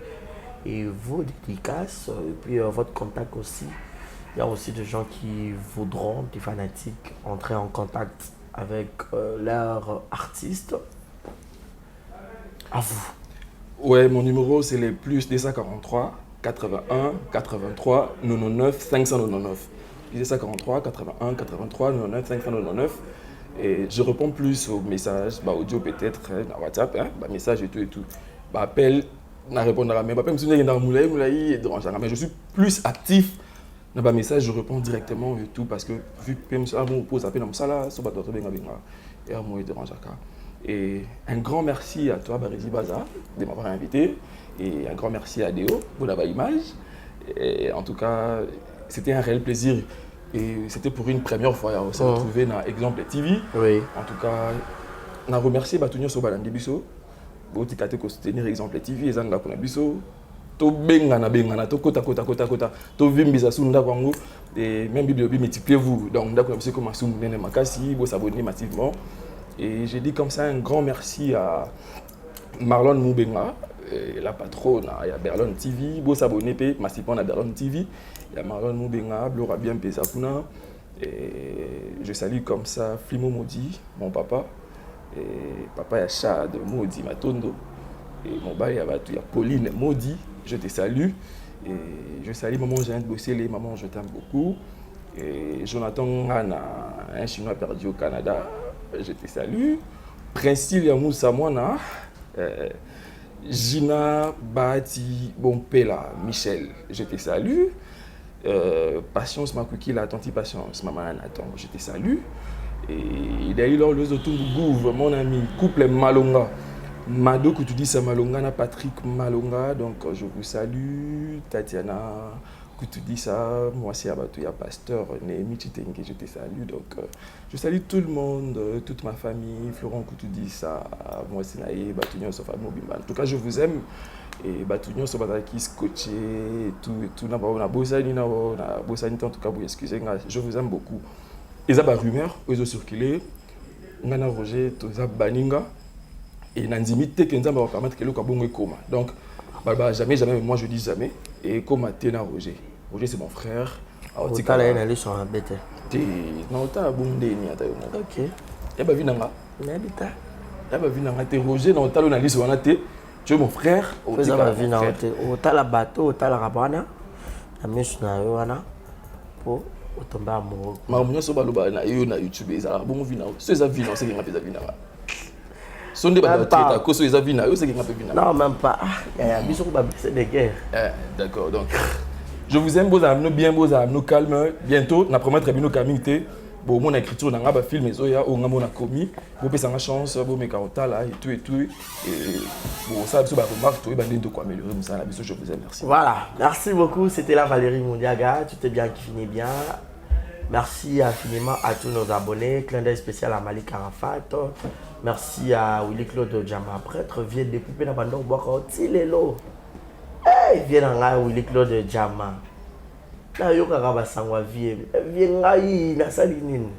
et vos dédicaces et puis votre contact aussi. Il y a aussi des gens qui voudront, des fanatiques, entrer en contact avec leur artiste. À vous. Ouais, mon numéro c'est le plus 243 81 83 99 599. 243 81 83 99 599. Et je réponds plus aux messages, audio peut-être, WhatsApp, message et tout. Appel, je répondrai. Mais je suis plus actif dans les messages, je réponds directement et tout parce que vu que je pose appel dans ça là, ça va être bien et moi il dérange. Et un grand merci à toi, Barési Baza, de m'avoir invité. Et un grand merci à Déo pour la image. Et en tout cas, c'était un réel plaisir. Et c'était pour une première fois. On s'est retrouvé dans Exemple TV. Oui. En tout cas, on a remercié Batunyo Sobalandi Biso. Pour soutenir Exemple TV. Et Zanga Kunabiso. To bengana to kota to vimbiza sunda kwangu et même bibliobi multipliez-vous donc d'accord monsieur comme Massoum Nene Makasi vous s'abonner massivement et j'ai dit comme ça un grand merci à Marlon Moubenga la patronne il y a Berlon TV vous s'abonner massivement à Berlon TV il y a Marlon Moubenga Blora bien Pesakuna et je salue comme ça Flimo Modi mon papa et papa Yacha de Modi Matondo et mon bail il y a Pauline Modi. Je te salue et je salue maman Jeanne Bossélé, maman je t'aime beaucoup et Jonathan Ngana, un chinois perdu au Canada, je te salue. Princile Yamoussa Mwana, Gina Bahati Bompela, Michel, je te salue. Patience Makuki, la tante Patience, maman Nathan, je te salue. Et d'ailleurs, le Zotungougouv, mon ami, couple Malonga. Mado Koutudisa Malonga, Patrick Malonga, donc je vous salue. Tatiana Koutudisa, moi c'est Abatoya Pasteur, Némi Chitenge, je te salue. Donc je salue tout le monde, toute ma famille, Florent Koutudisa, moi c'est Naïe, Batunion Sofa Mobimba. En tout cas, je vous aime. Et Batunion Sofa qui scotché, tout, on a Bossani, en tout cas, vous excusez, je vous aime beaucoup. Et ça, rumeur, ils ont circulé, on a Roger, Toza Baninga. Et Nanzimite Kenza va permettre que le Kabongo est coma. Donc, jamais, moi je dis jamais. Et comme Tena Roger. Roger c'est mon frère. Tu as allé sur un bête. Non, tu as bon déni. Ok. Il y a pas vu Nanga. Il y a pas vu Nanga. Roger, non, tu as l'analyse sur tu es mon frère. Tu as la bateau, tu as la rabana. Tu as mis sur la rabana. Pour tomber amoureux. Je suis na YouTube. Bon, c'est ça, c'est ça qui m'a fait ça. Non, même pas. Il y a des guerres. D'accord, donc je vous aime, vos amis, bien, vos amis, calme. Bientôt, on a promis de bien calmité. Bon, mon écriture, on a film, on a commis. Vous avez une chance, vous avez là et tout. Et bon, ça, vous avez remarqué, vous avez quoi améliorer. Je vous aime, merci. Voilà, merci beaucoup. C'était la Valérie Moundiaga. Tout est bien qui finit bien. Merci infiniment à tous nos abonnés. Clin d'œil spécial à Malik Arafat. Merci à Willy Claude Djama, prêtre. Viens découper dans Bandon Boka. Tilelo. Hey, viens dans Willy Claude Djama. Na yoka raba sangwa vie. Viens ngai na salinine.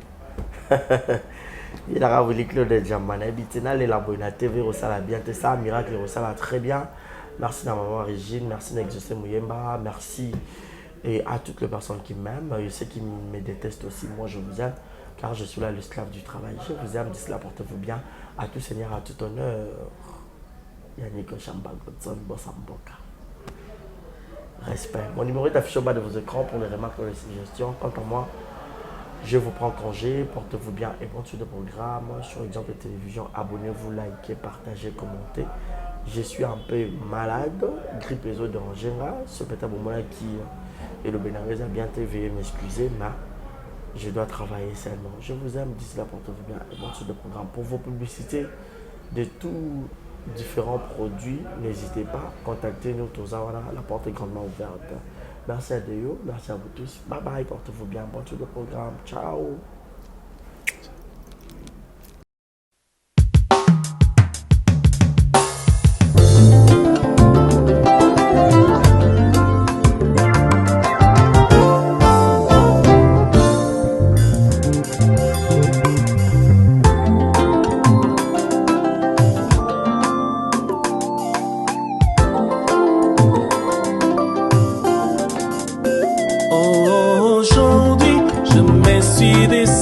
Il a Willy Claude Djama. Na bitena le labo na TV resala bien. C'est ça, miracle resala très bien. Merci à maman Régine. Merci à Exaucé Mouyemba. Merci. Et à toutes les personnes qui m'aiment, je sais qui me détestent aussi, moi je vous aime, car je suis là l'esclave du travail. Je vous aime, d'ici là, portez-vous bien. À tout seigneur, à tout honneur. Yannick Chamba Godson, Bossamboka. Respect. Mon numéro est affiché au bas de vos écrans pour les remarques et les suggestions. Quant à moi, je vous prends congé, portez-vous bien et bon suite de programme. Sur Exemple Télévision, abonnez-vous, likez, partagez, commentez. Je suis un peu malade, grippe et eaux de Rangera, ce pétard qui et le Bénarès a bien été veuillez m'excuser, mais je dois travailler seulement. Je vous aime, d'ici là, portez-vous bien et bon suite de programme. Pour vos publicités de tous différents produits, n'hésitez pas, contactez-nous, la porte est grandement ouverte. Merci à Déo, merci à vous tous. Bye bye, portez-vous bien, bon suite de programme. Ciao. Aujourd'hui, je me suis décidé.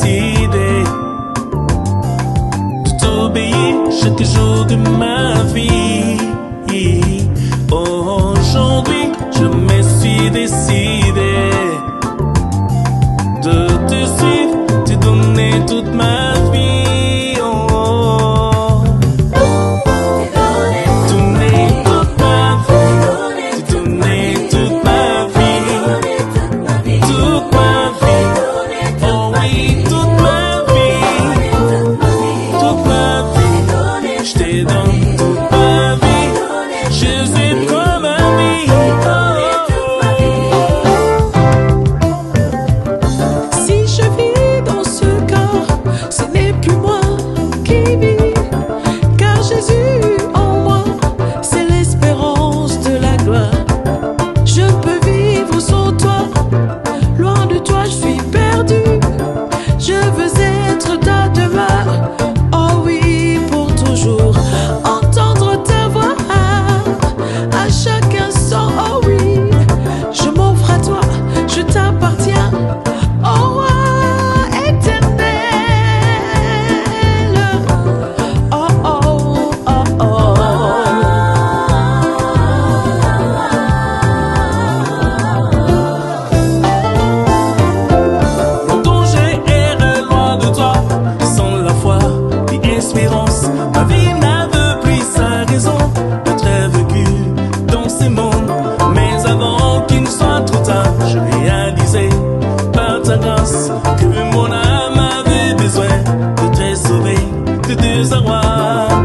que mon âme avait besoin de te sauver de désarroi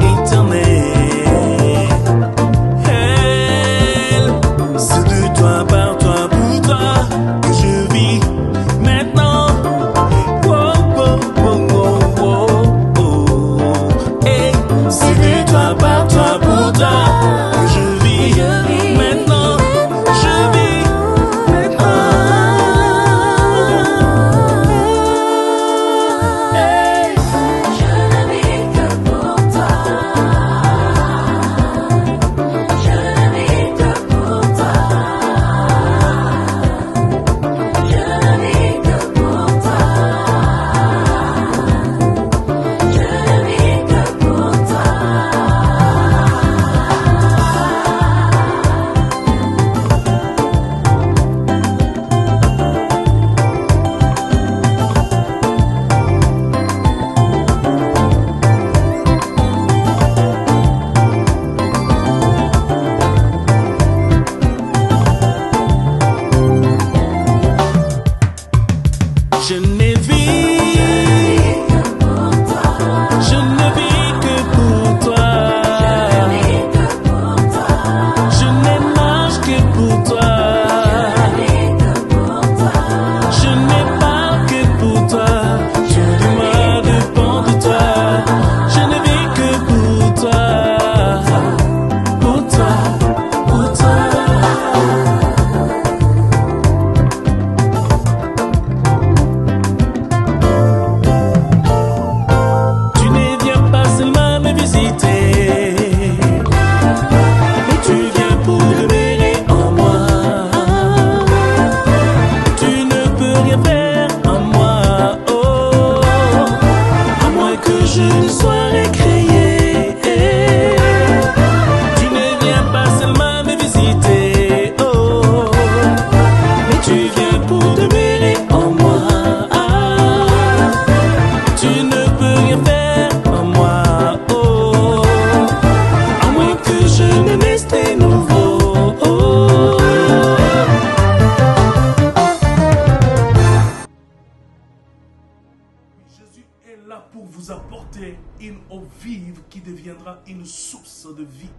éternel. C'est de toi, par toi, pour toi que je vis maintenant. Oh, oh, oh, oh, oh, oh. Hey, c'est de toi, par toi, pour toi que je vis maintenant. Je vis maintenant. Hey. Je ne vis que pour toi. Je ne vis que pour toi. Je ne vis que pour toi. Je ne vis que pour toi. Je ne vis, je ne vis que pour toi. Je ne marche que pour toi. Je ne parle que pour toi. Tout de moi dépend de toi. Je ne vis que pour toi. Pour toi, pour toi. Tu ne viens pas seulement me visiter, mais tu viens pour demeurer en moi. Tu ne peux rien faire en moi, oh, à moins que je ne sois récréé. Tu ne viens pas seulement me visiter, oh, mais tu viens pour demeurer en moi. Tu ne peux rien faire en moi, oh, à moins que je ne naisse de nouveau. Oh. Jésus est là pour vous apporter une eau vive qui deviendra une source de vie.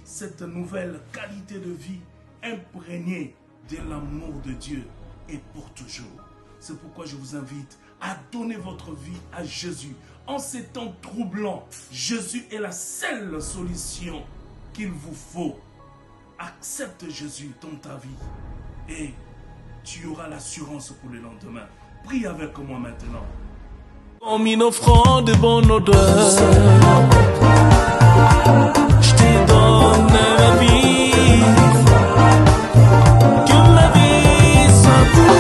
Cette nouvelle qualité de vie imprégnée de l'amour de Dieu est pour toujours. C'est pourquoi je vous invite à donner votre vie à Jésus. En ces temps troublants, Jésus est la seule solution qu'il vous faut. Accepte Jésus dans ta vie et tu auras l'assurance pour le lendemain. Prie avec moi maintenant. Comme une offrande de bonne odeur, je te donne ma vie. Que ma vie soit pour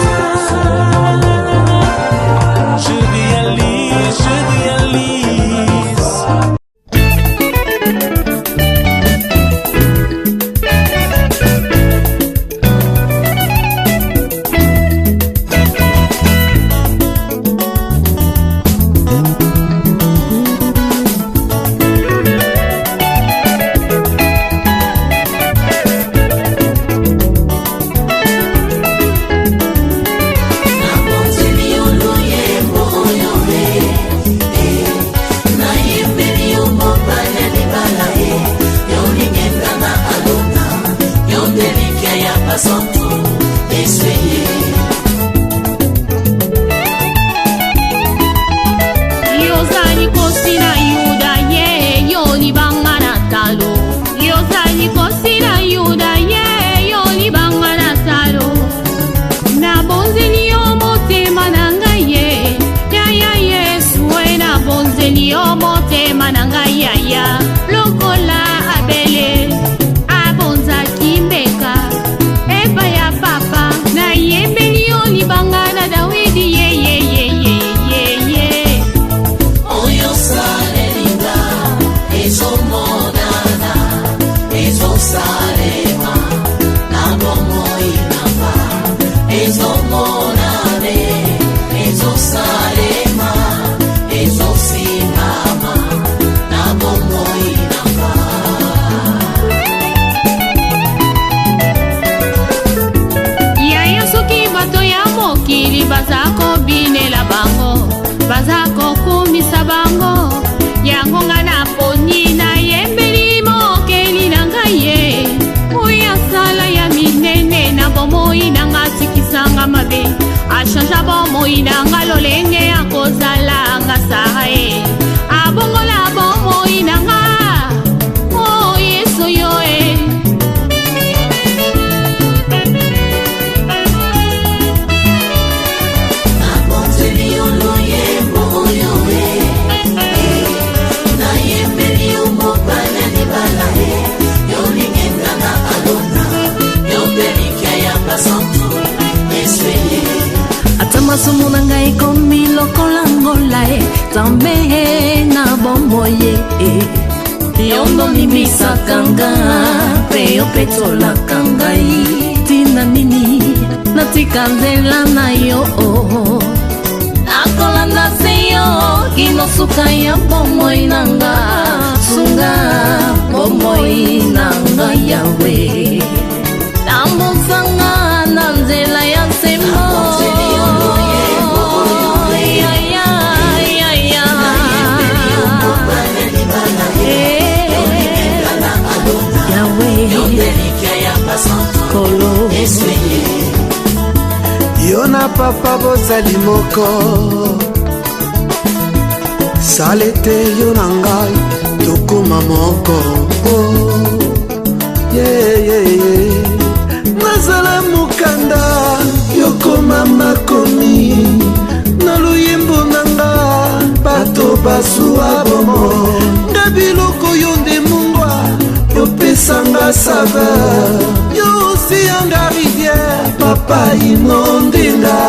toi. Je réalise, je réalise. Lokola abele abonza kimbeka epa ya papa na achanja bomoi nanga lolenge akozala nga sae abongola bomoi nanga o yesu yo e Atamasomo na ngai komi lokola ngola e tambe na bomboye yondo nimisaka nga pe opetolaka ngai tina nini natika nzela na yo nakolanda se yo kinosuka ya bomoi nanga sunga bomoi nanga yawe tambusanga na nzela ya semo Yo na papa bozali moko salete yo na ngai tokoma moko nazala mokanda yokoma makomi na luyembo nanga bato basuwa bomo nga biloko yo nde mungwa yopesanga saveur yo osiyanga rivière papa inondenga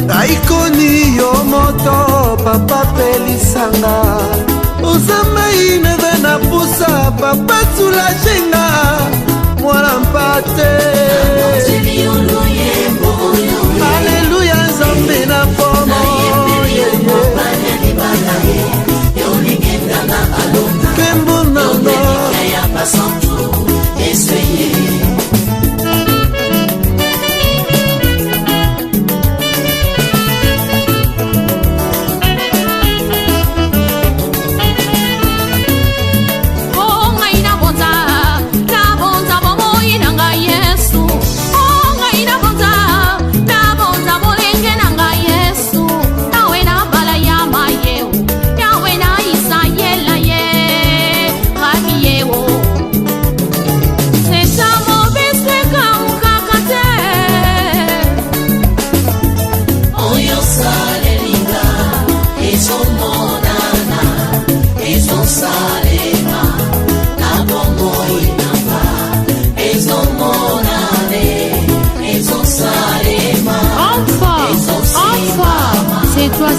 ngaikoni yo moto papa pelisanga ozamai neve na pusa papa sulajenga mwana mpate aleluya nzambe na pomo kembo nanga toi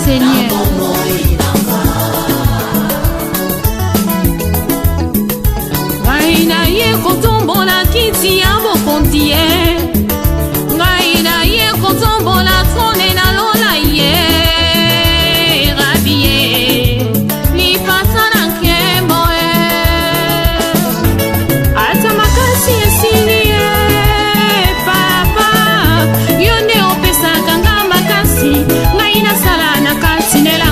Seigneur. Ngai na ye kotombola kiti ya bokonzi ye ngai na ye kotombola trone na lola ye rabi ye lipasa na nkembo ye ata makasi esili ye papa yo nde opesaka nga makasi ngai nasala na kati nela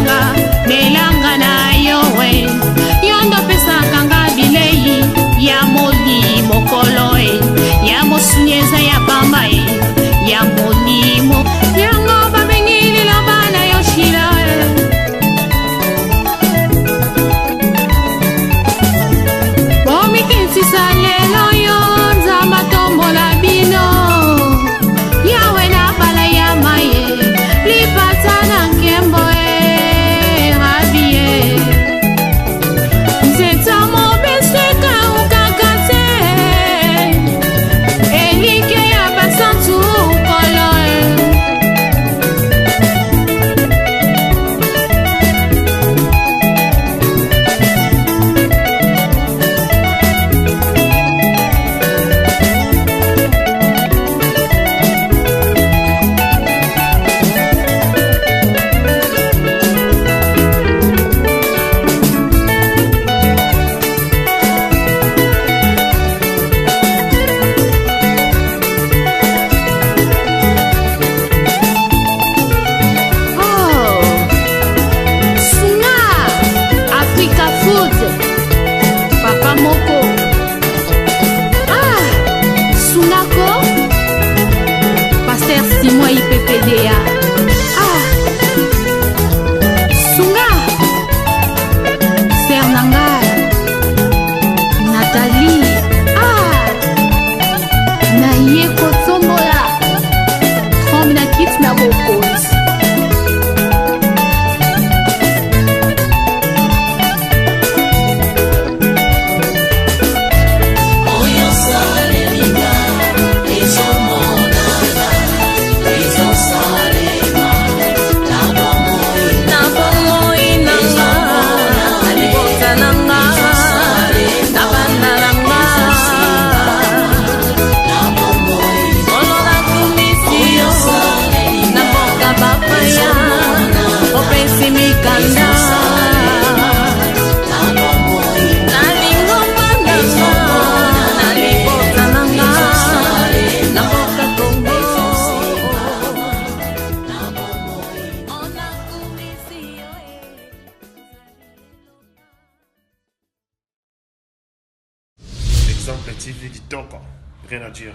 rien à dire.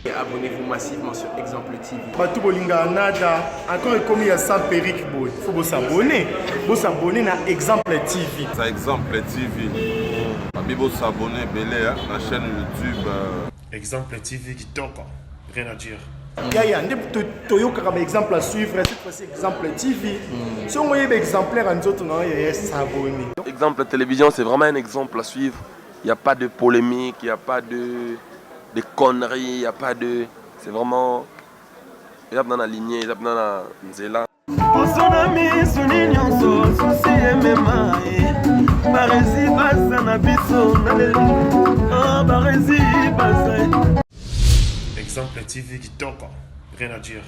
Et abonnez-vous massivement sur Exemple TV. Batou Bolinga Nada, encore comme il y a 100 périques, il faut vous s'abonner. Vous s'abonner à Exemple TV. C'est Exemple TV. Vous s'abonner à la chaîne YouTube. Exemple TV qui toque, rien à dire. Il y a un exemple à suivre, cette fois-ci Exemple TV. Si on voyait exemplaire en autres, il y a s'abonner. Exemple télévision, c'est vraiment un exemple à suivre. Il n'y a pas de polémique, il n'y a pas de conneries, il n'y a pas de... C'est vraiment... Il y a dans la lignée, il y a dans la nzela. Exemple TV qui toque, rien à dire.